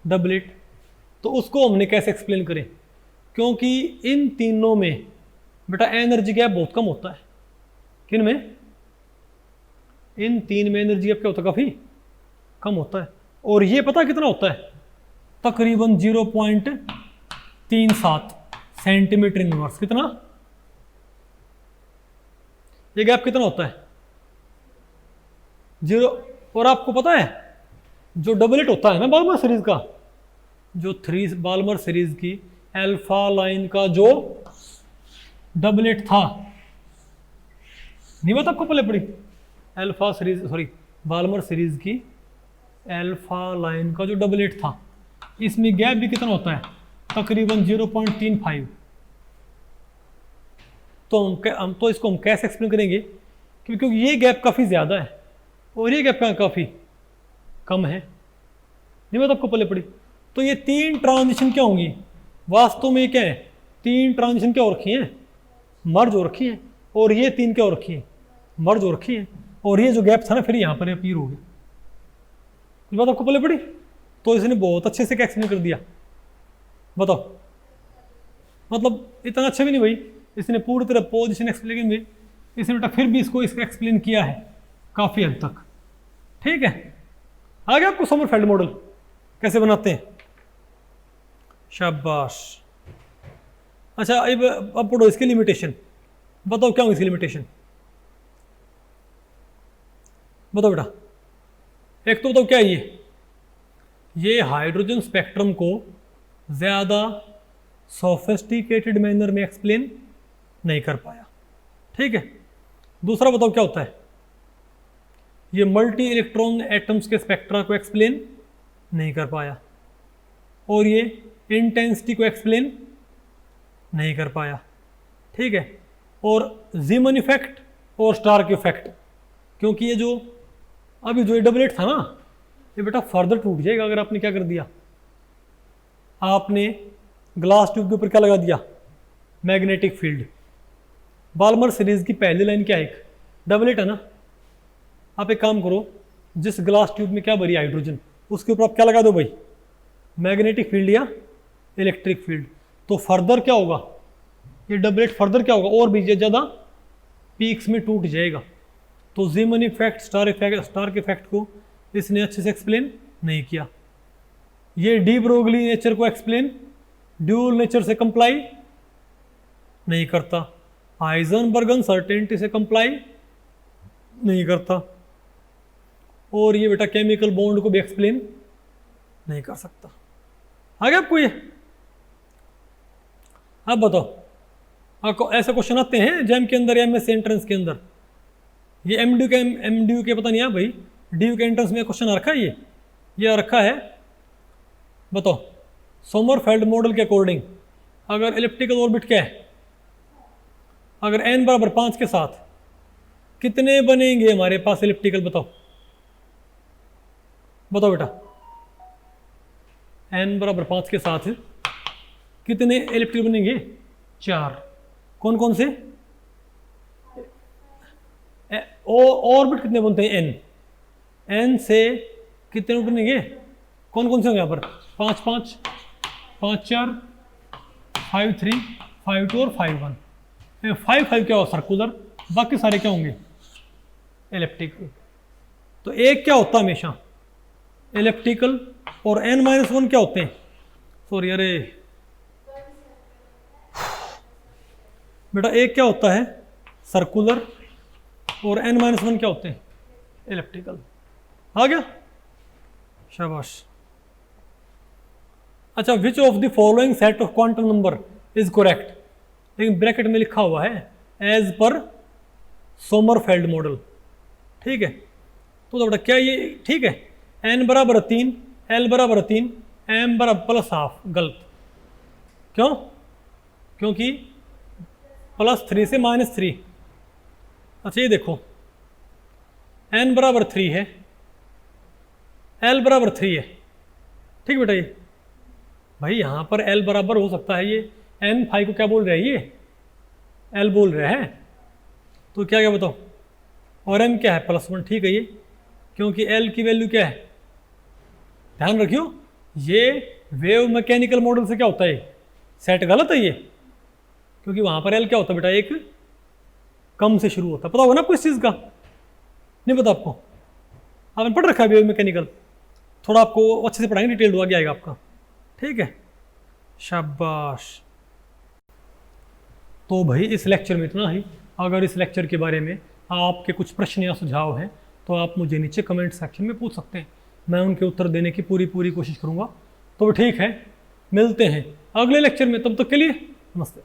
[SPEAKER 1] डबलेट। तो उसको हमने कैसे एक्सप्लेन करें, क्योंकि इन तीनों में बेटा एनर्जी गैप बहुत कम होता है। किन में, इन 3 में एनर्जी गैप क्या होता है, काफ़ी कम होता है। और ये पता कितना होता है, तकरीबन 0.37 सेंटीमीटर इनवर्स। कितना, ये गैप कितना होता है, 0। और आपको पता है जो डबलेट होता है ना बाल्मर सीरीज का, जो 3 बाल्मर सीरीज की अल्फा लाइन का जो डबलेट था, नहीं बता आपको पहले पड़ी, alpha series sorry Balmer series की अल्फा लाइन का जो डबलेट था, इसमें गैप भी कितना होता है, तकरीबन 0.35। तो इसको हम कैसे एक्सप्लेन करेंगे, क्योंकि ये गैप काफ़ी ज़्यादा है और ये गैप काफ़ी कम है, नहीं बता आपको पहले पड़ी। तो ये 3 ट्रांजिशन क्या होंगी, वास्तव में क्या है, 3 ट्रांजिशन क्या हो रखी हैं, मर्ज हो रखी हैं, और ये 3 क्या हो रखी हैं, मर्ज हो रखी हैं, और ये जो गैप था ना फिर यहाँ पर अपीयर हो गया। ये बात आपको पहले पड़ी। तो इसने बहुत अच्छे से क्या एक्सप्लेन कर दिया, बताओ, मतलब इतना अच्छा भी नहीं भाई, इसने पूरी तरह पोजिशन एक्सप्लेन में इसने बेटा फिर भी इसको एक्सप्लेन किया है काफ़ी हद तक, ठीक है। आगे आपको सोमरफेल्ड मॉडल कैसे बनाते हैं, शाबाश। अच्छा अब पढ़ो इसकी लिमिटेशन, बताओ क्या होगी इसकी लिमिटेशन, बताओ बेटा। एक तो बताओ क्या है ये हाइड्रोजन स्पेक्ट्रम को ज़्यादा सोफिस्टिकेटेड मैनर में एक्सप्लेन नहीं कर पाया, ठीक है। दूसरा बताओ क्या होता है, ये मल्टी इलेक्ट्रॉन एटम्स के स्पेक्ट्रा को एक्सप्लेन नहीं कर पाया, और ये इंटेंसिटी को एक्सप्लेन नहीं कर पाया, ठीक है। और जीमन इफेक्ट और स्टार्क इफेक्ट, क्योंकि ये जो अभी जो डबलेट था ना, ये बेटा फर्दर टूट जाएगा अगर आपने क्या कर दिया, आपने ग्लास ट्यूब के ऊपर क्या लगा दिया, मैग्नेटिक फील्ड। बाल्मर सीरीज की पहली लाइन क्या है, एक डबलेट है ना, आप एक काम करो, जिस ग्लास ट्यूब में क्या भरी हाइड्रोजन, उसके ऊपर आप क्या लगा दो भाई, मैग्नेटिक फील्ड या इलेक्ट्रिक फील्ड। तो फर्दर क्या होगा, ये डबलेट फर्दर क्या होगा, और भी ज़्यादा पीक्स में टूट जाएगा। तो जीमन इफेक्ट, स्टार्क इफेक्ट को इसने अच्छे से एक्सप्लेन नहीं किया। ये डी ब्रोगली नेचर को एक्सप्लेन, ड्यूल नेचर से कंप्लाई नहीं करता, हाइजेनबर्ग अनसर्टेनिटी से कंप्लाई नहीं करता, और ये बेटा केमिकल बॉन्ड को भी एक्सप्लेन नहीं कर सकता। आ गया आपको ये? अब बताओ, आपको ऐसे क्वेश्चन आते हैं जैम के अंदर या एमएससी एंट्रेंस के अंदर, ये एमडीयू के पता नहीं है भाई, डीयू के एंट्रेंस में क्वेश्चन आ रखा है, ये आ रखा है। बताओ, सोमरफेल्ड मॉडल के अकॉर्डिंग अगर इलिप्टिकल ऑर्बिट क्या है, अगर n बराबर 5 के साथ कितने बनेंगे हमारे पास इलिप्टिकल, बताओ बताओ बेटा, n बराबर 5 के साथ कितने इलिप्टिकल बनेंगे, 4। कौन कौन से, ऑर्बिट कितने बनते हैं, n से कितने बनेंगे, कौन कौन से होंगे यहाँ पर, 5 5 5 4 5 3 5 2 और 5 1। 5 5 क्या होगा सर्कुलर, बाकी सारे क्या होंगे एलिप्टिकल। तो एक क्या होता है हमेशा एलिप्टिकल, और n-1 क्या होते हैं, सॉरी अरे बेटा, एक क्या होता है सर्कुलर और n-1 क्या होते हैं एलिप्टिकल। आ गया, शाबाश। अच्छा, which of the following set of quantum number is correct, लेकिन ब्रैकेट में लिखा हुआ है एज पर सोमरफेल्ड मॉडल, ठीक है। तो बेटा क्या ये ठीक है, n बराबर 3, l बराबर 3, m बराबर +½ गलत। क्यों? क्योंकि +3 से -3। अच्छा ये देखो, n बराबर 3 है, l बराबर 3 है, ठीक बेटा। ये भाई यहाँ पर l बराबर हो सकता है, ये n 5 को क्या बोल रहा है, ये l बोल रहा है, तो क्या क्या बताओ, और m क्या है +1, ठीक है ये, क्योंकि l की वैल्यू क्या है, ध्यान रखियो, ये वेव मैकेनिकल मॉडल से क्या होता है, सेट गलत है ये, क्योंकि वहाँ पर l क्या होता है बेटा, एक कम से शुरू होता है। पता होगा ना आपको इस चीज़ का, नहीं पता आपको, आपने पढ़ रखा है वेव मैकेनिकल, थोड़ा आपको अच्छे से पढ़ाएंगे, डिटेल हुआ आएगा आपका, ठीक है, शाबाश। तो भाई इस लेक्चर में इतना ही। अगर इस लेक्चर के बारे में आपके कुछ प्रश्न या सुझाव हैं तो आप मुझे नीचे कमेंट सेक्शन में पूछ सकते हैं, मैं उनके उत्तर देने की पूरी कोशिश करूँगा। तो ठीक है, मिलते हैं अगले लेक्चर में, तब तक के लिए नमस्ते।